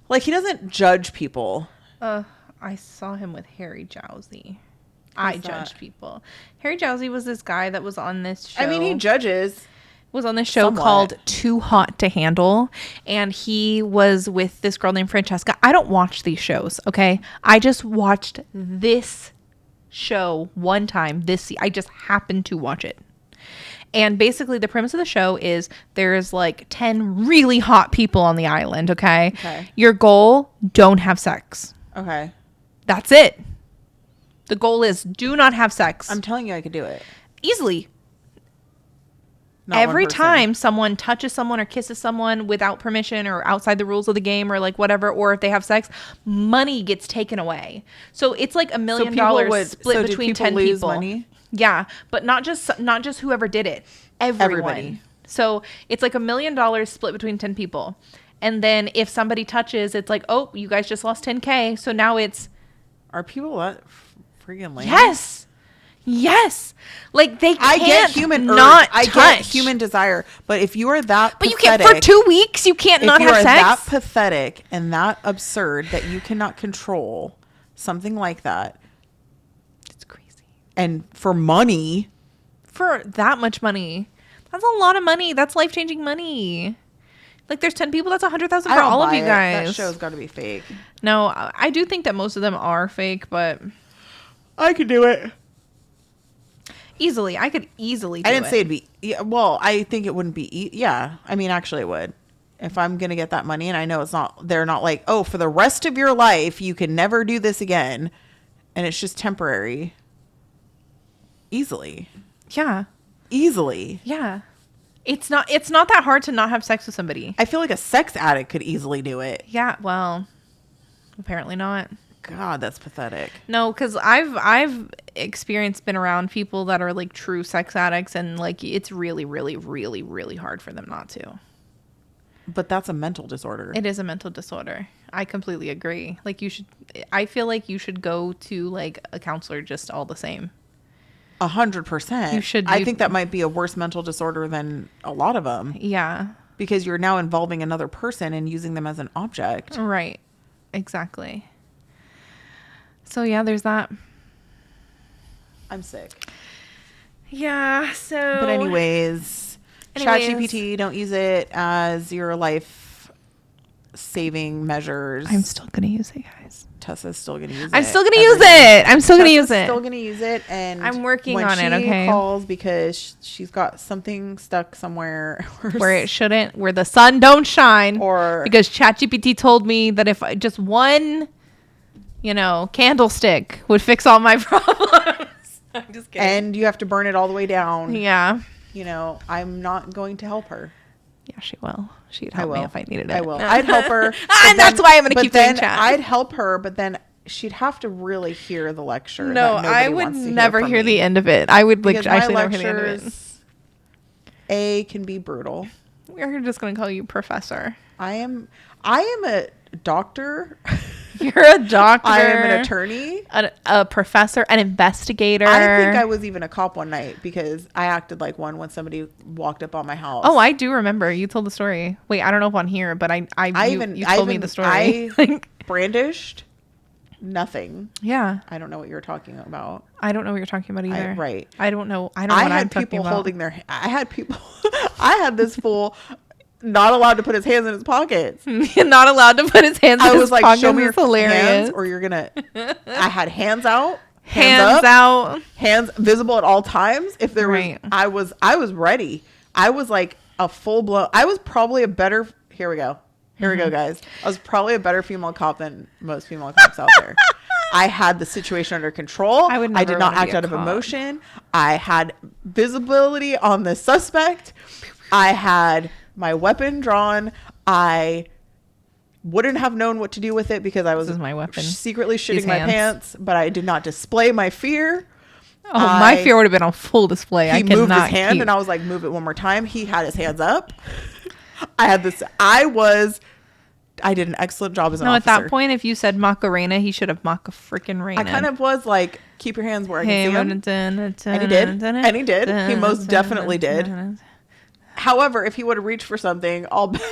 Like, he doesn't judge people. I saw him with Harry Jowsey. I judged people. Harry Jowsey was this guy that was on this show. I mean, he judges. Was on this show called Too Hot to Handle, and he was with this girl named Francesca. I don't watch these shows, okay? I just watched this show one time. I just happened to watch it. And basically the premise of the show is there's like 10 really hot people on the island, okay? Your goal, don't have sex. Okay. That's it. The goal is do not have sex. I'm telling you I could do it. Easily. Not every time someone touches someone or kisses someone without permission or outside the rules of the game or like whatever, or if they have sex, money gets taken away. So it's like $1 million split between 10 people. Money? Yeah, but not just whoever did it. Everybody. So it's like $1 million split between 10 people. And then if somebody touches, it's like, oh, you guys just lost 10K. So now it's... Are people that freaking lame? Yes. Like they can't I get human not I touch. get human desire. But if you are that But pathetic, you can't, for 2 weeks, you can't not have sex. If you are that pathetic and that absurd that you cannot control something like that. It's crazy. And for money. For that much money. That's a lot of money. That's life-changing money. Like there's 10 people, that's $100,000 for all of you guys. That show's got to be fake. No, I do think that most of them are fake, but I could do it. Easily. I could easily do it. I didn't say it'd be... Yeah, well, I think it wouldn't be... Yeah. I mean, actually it would. If I'm going to get that money and I know it's not... They're not like, oh, for the rest of your life, you can never do this again. And it's just temporary. Easily. Yeah. Easily. Yeah. It's not that hard to not have sex with somebody. I feel like a sex addict could easily do it. Yeah, well, apparently not. God, that's pathetic. No, because I've been around people that are like true sex addicts, and like it's really, really, really, really hard for them not to. But that's a mental disorder. It is a mental disorder. I completely agree. Like I feel like you should go to like a counselor just all the same. 100%. You should. I think that might be a worse mental disorder than a lot of them. Yeah. Because you're now involving another person and using them as an object. Right. Exactly. So yeah, there's that. I'm sick. Yeah, so... But anyways, ChatGPT, don't use it as your life-saving measures. I'm still going to use it, guys. Tessa's still going to use it. I'm still going to use it. I'm still going to use it. still going to use it. And I'm working on it, okay? When she calls because she's got something stuck somewhere. Where it shouldn't, where the sun don't shine. Or... Because ChatGPT told me that if I just one... candlestick would fix all my problems. I'm just kidding. And you have to burn it all the way down. Yeah. You know, I'm not going to help her. Yeah, she will. She'd help me if I needed it. I will. I'd help her. And that's why I'm going to keep doing chat. I'd help her, but then she'd have to really hear the lecture. No, I would never hear the end of it. I would actually never hear the end of it. Can be brutal. We're just going to call you professor. I am a doctor. You're a doctor. I am an attorney. A professor, an investigator. I think I was even a cop one night because I acted like one when somebody walked up on my house. Oh, I do remember. You told the story. Wait, I don't know if on here, but you told me the story. I brandished nothing. Yeah. I don't know what you're talking about. I don't know what you're talking about either. Right. I don't know. I don't know what I'm talking about. I had people I had this fool not allowed to put his hands in his pockets. Not allowed to put his hands in his pockets. Show me your hilarious. Hands or you're gonna I had hands out. Hands out. Hands visible at all times. If there was I was ready. I was like a full blown I was probably a better here we go, guys. I was probably a better female cop than most female cops out there. I had the situation under control. I did not act out of emotion. I had visibility on the suspect. I had my weapon drawn. I wouldn't have known what to do with it because I was secretly shitting my pants, but I did not display my fear. Oh, my fear would have been on full display. He moved his hand and I was like, move it one more time. He had his hands up. I did an excellent job as an officer. At that point, if you said Macarena, he should have Maca-freaking-Raina. I kind of was like, keep your hands where I can see them. And he did. And he did. He most definitely did. However, if he would have reached for something, all bets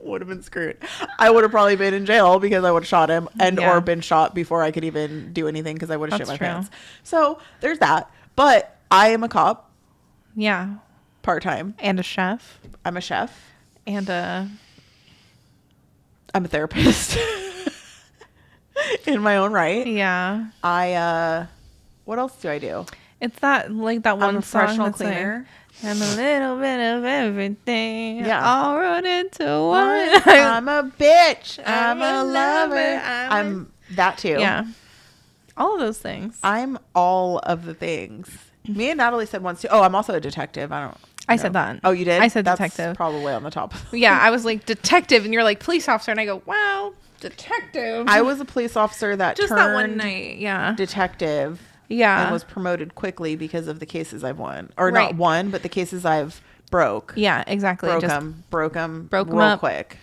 would have been screwed. I would have probably been in jail because I would have shot him or been shot before I could even do anything because I would have shit my pants. So there's that. But I am a cop. Yeah. Part-time. And a chef. I'm a chef. And I'm a therapist. In my own right. Yeah. What else do I do? It's that one I'm a professional cleaner. And a little bit of everything. Yeah. All rolled into one. I'm a bitch. I'm a lover. I'm that too. Yeah. All of those things. I'm all of the things. Me and Natalie said once too. Oh, I'm also a detective. I said that. Oh, you did? I said That's detective. Probably on the top. Yeah, I was like detective, and you're like police officer, and I go, wow, detective. I was a police officer that just turned that one night. Yeah. Detective. Yeah. And was promoted quickly because of the cases I've won. Or not won, but the cases I've broke. Yeah, exactly. Broke them real up. quick.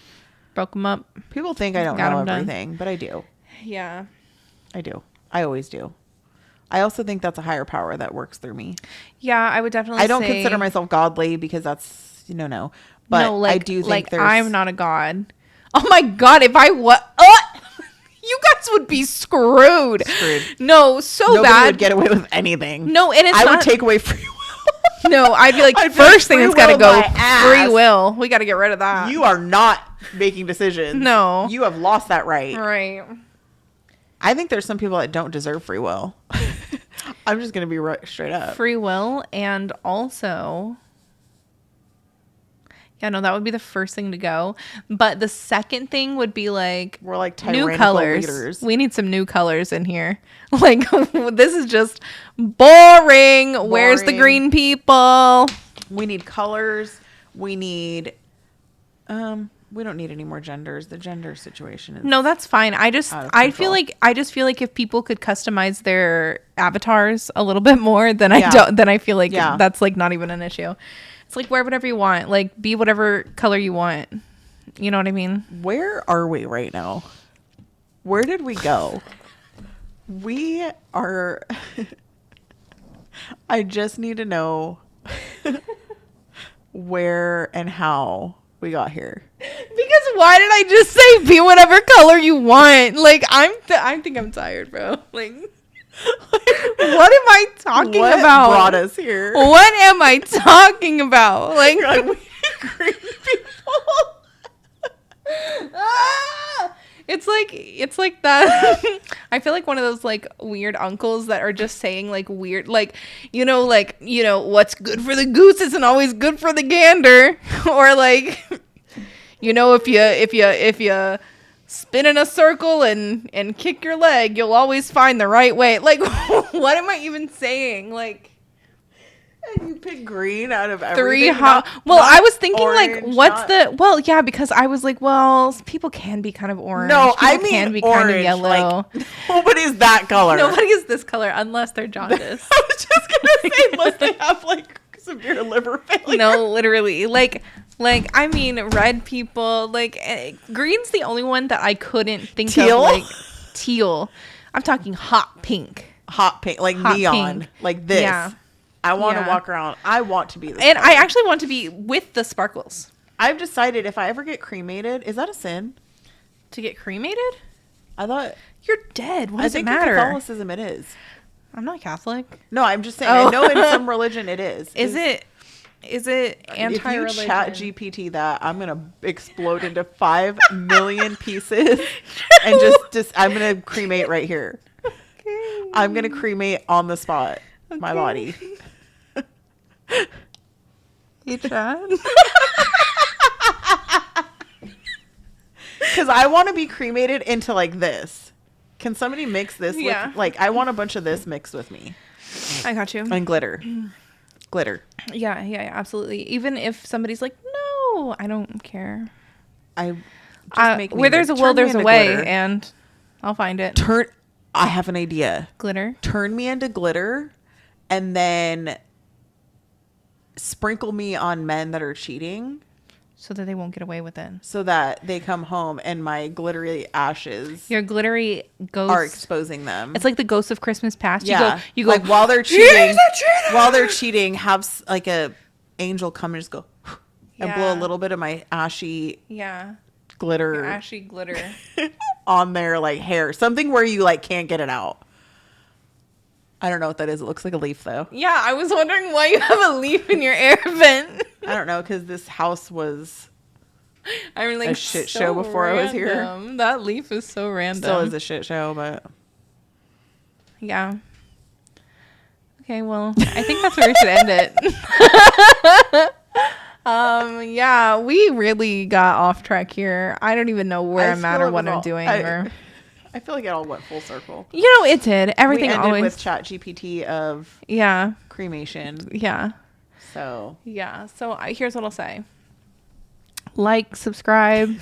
Broke them up. People think I don't know everything, but I do. Yeah. I do. I always do. I also think that's a higher power that works through me. Yeah, I would definitely I don't consider myself godly because that's, no. But no, I do think I'm not a god. Oh my God, if I was... You guys would be screwed. No, Nobody bad. Would get away with anything. No, and I would take away free will. No, I'd be like, first thing that's got to go, free will. We got to get rid of that. You are not making decisions. No. You have lost that right. Right. I think there's some people that don't deserve free will. I'm just going to be straight up. Free will and also... Yeah, no, that would be the first thing to go. But the second thing would be like... We're like new colors. Leaders. We need some new colors in here. Like, this is just boring. Where's the green people? We need colors. We need... we don't need any more genders. The gender situation is... No, that's fine. I just feel like if people could customize their avatars a little bit more, then I feel like that's like not even an issue. It's like wear whatever you want. Like be whatever color you want. You know what I mean? Where are we right now? Where did we go? We are... I just need to know where and how we got here. Because why did I just say be whatever color you want? Like I think I'm tired, bro. Like... what am I talking about? What brought us here? What am I talking about? Like we green people. It's like that. I feel like one of those like weird uncles that are just saying like weird like what's good for the goose isn't always good for the gander, or like if you spin in a circle and kick your leg. You'll always find the right way. Like, what am I even saying? Like, and you pick green out of everything. I was thinking orange, like, what's the? Well, yeah, because I was like, well, people can be kind of orange. No, people I mean can be orange, kind of yellow. Like, nobody's that color. Nobody is this color unless they're jaundiced. I was just gonna say unless they have like severe liver failure. No, literally, like I mean, red people. Like green's the only one that I couldn't think of. Like teal. I'm talking hot pink, like hot neon, pink. Like this. Yeah. I want to walk around. I want to be this and color. I actually want to be with the sparkles. I've decided if I ever get cremated, is that a sin? To get cremated? I thought you're dead. What does it matter? In Catholicism, it is. I'm not Catholic. No, I'm just saying. I know in some religion it is. Is it anti-religion? If you chat GPT that, I'm gonna explode into 5 million pieces and just I'm gonna cremate right here. Okay. I'm gonna cremate on the spot my body. You tried? Because I want to be cremated into like this. Can somebody mix this with, like, I want a bunch of this mixed with me. I got you. And glitter. Glitter. Yeah, absolutely. Even if somebody's like, no, I don't care. Where there's a will, there's a way, glitter. And I'll find it. I have an idea. Glitter. Turn me into glitter and then sprinkle me on men that are cheating. So that they won't get away with it. So that they come home and my glittery ashes. Your glittery ghost are exposing them. It's like the ghost of Christmas past. Yeah. You go like while they're cheating. While they're cheating, have like a angel come and just go and blow a little bit of my ashy glitter. Your ashy glitter on their like hair. Something where you like can't get it out. I don't know what that is. It looks like a leaf, though. Yeah, I was wondering why you have a leaf in your air vent. I don't know, because this house was like a shit show before I was here. That leaf is so random. Still is a shit show, but... Yeah. Okay, well, I think that's where we should end it. Yeah, we really got off track here. I don't even know where I'm at or what I'm doing. I feel like it all went full circle. You know, it did. Everything we ended always with chat GPT of cremation. Yeah. So here's what I'll say. Like, subscribe,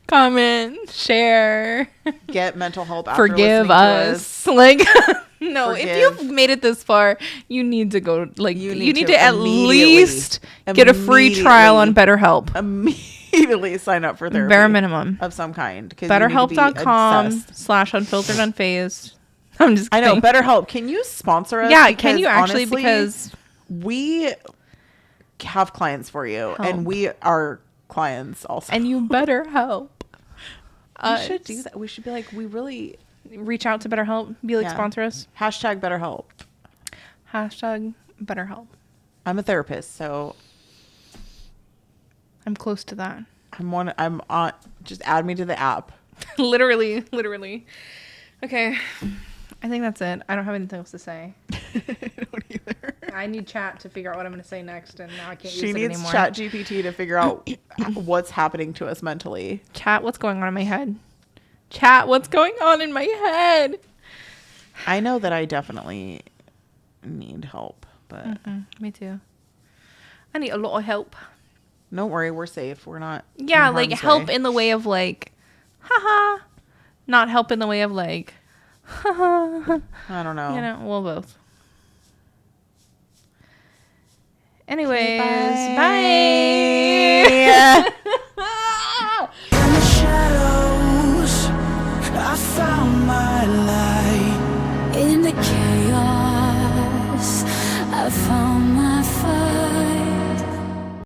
comment, share. Get mental help after Forgive us. Like, no, if you've made it this far, you need to go, like, you need to at least get a free trial on BetterHelp. Immediately sign up for therapy. Bare minimum. Of some kind. BetterHelp.com/unfiltered unfazed. I'm just kidding. I know. BetterHelp. Can you sponsor us? Yeah, can you actually? Honestly, because we have clients for you. And we are clients also. And you better help. We should do that. We should be like, we really... Reach out to BetterHelp. Be like, sponsor us. Hashtag BetterHelp. Hashtag BetterHelp. I'm a therapist, so... I'm close to that. I'm on. Just add me to the app. literally. Okay. I think that's it. I don't have anything else to say. I don't either. I need chat to figure out what I'm going to say next, and now I can't use it anymore. She needs chat GPT to figure out what's happening to us mentally. Chat, what's going on in my head? Chat, what's going on in my head? I know that I definitely need help, but... Me too. I need a lot of help. Don't worry, we're safe. We're not. Yeah, like help in the way of like, haha. Not help in the way of like, haha. I don't know. You know, well, both. Anyways, bye. In the shadows, I found my light. In the chaos, I found my fire.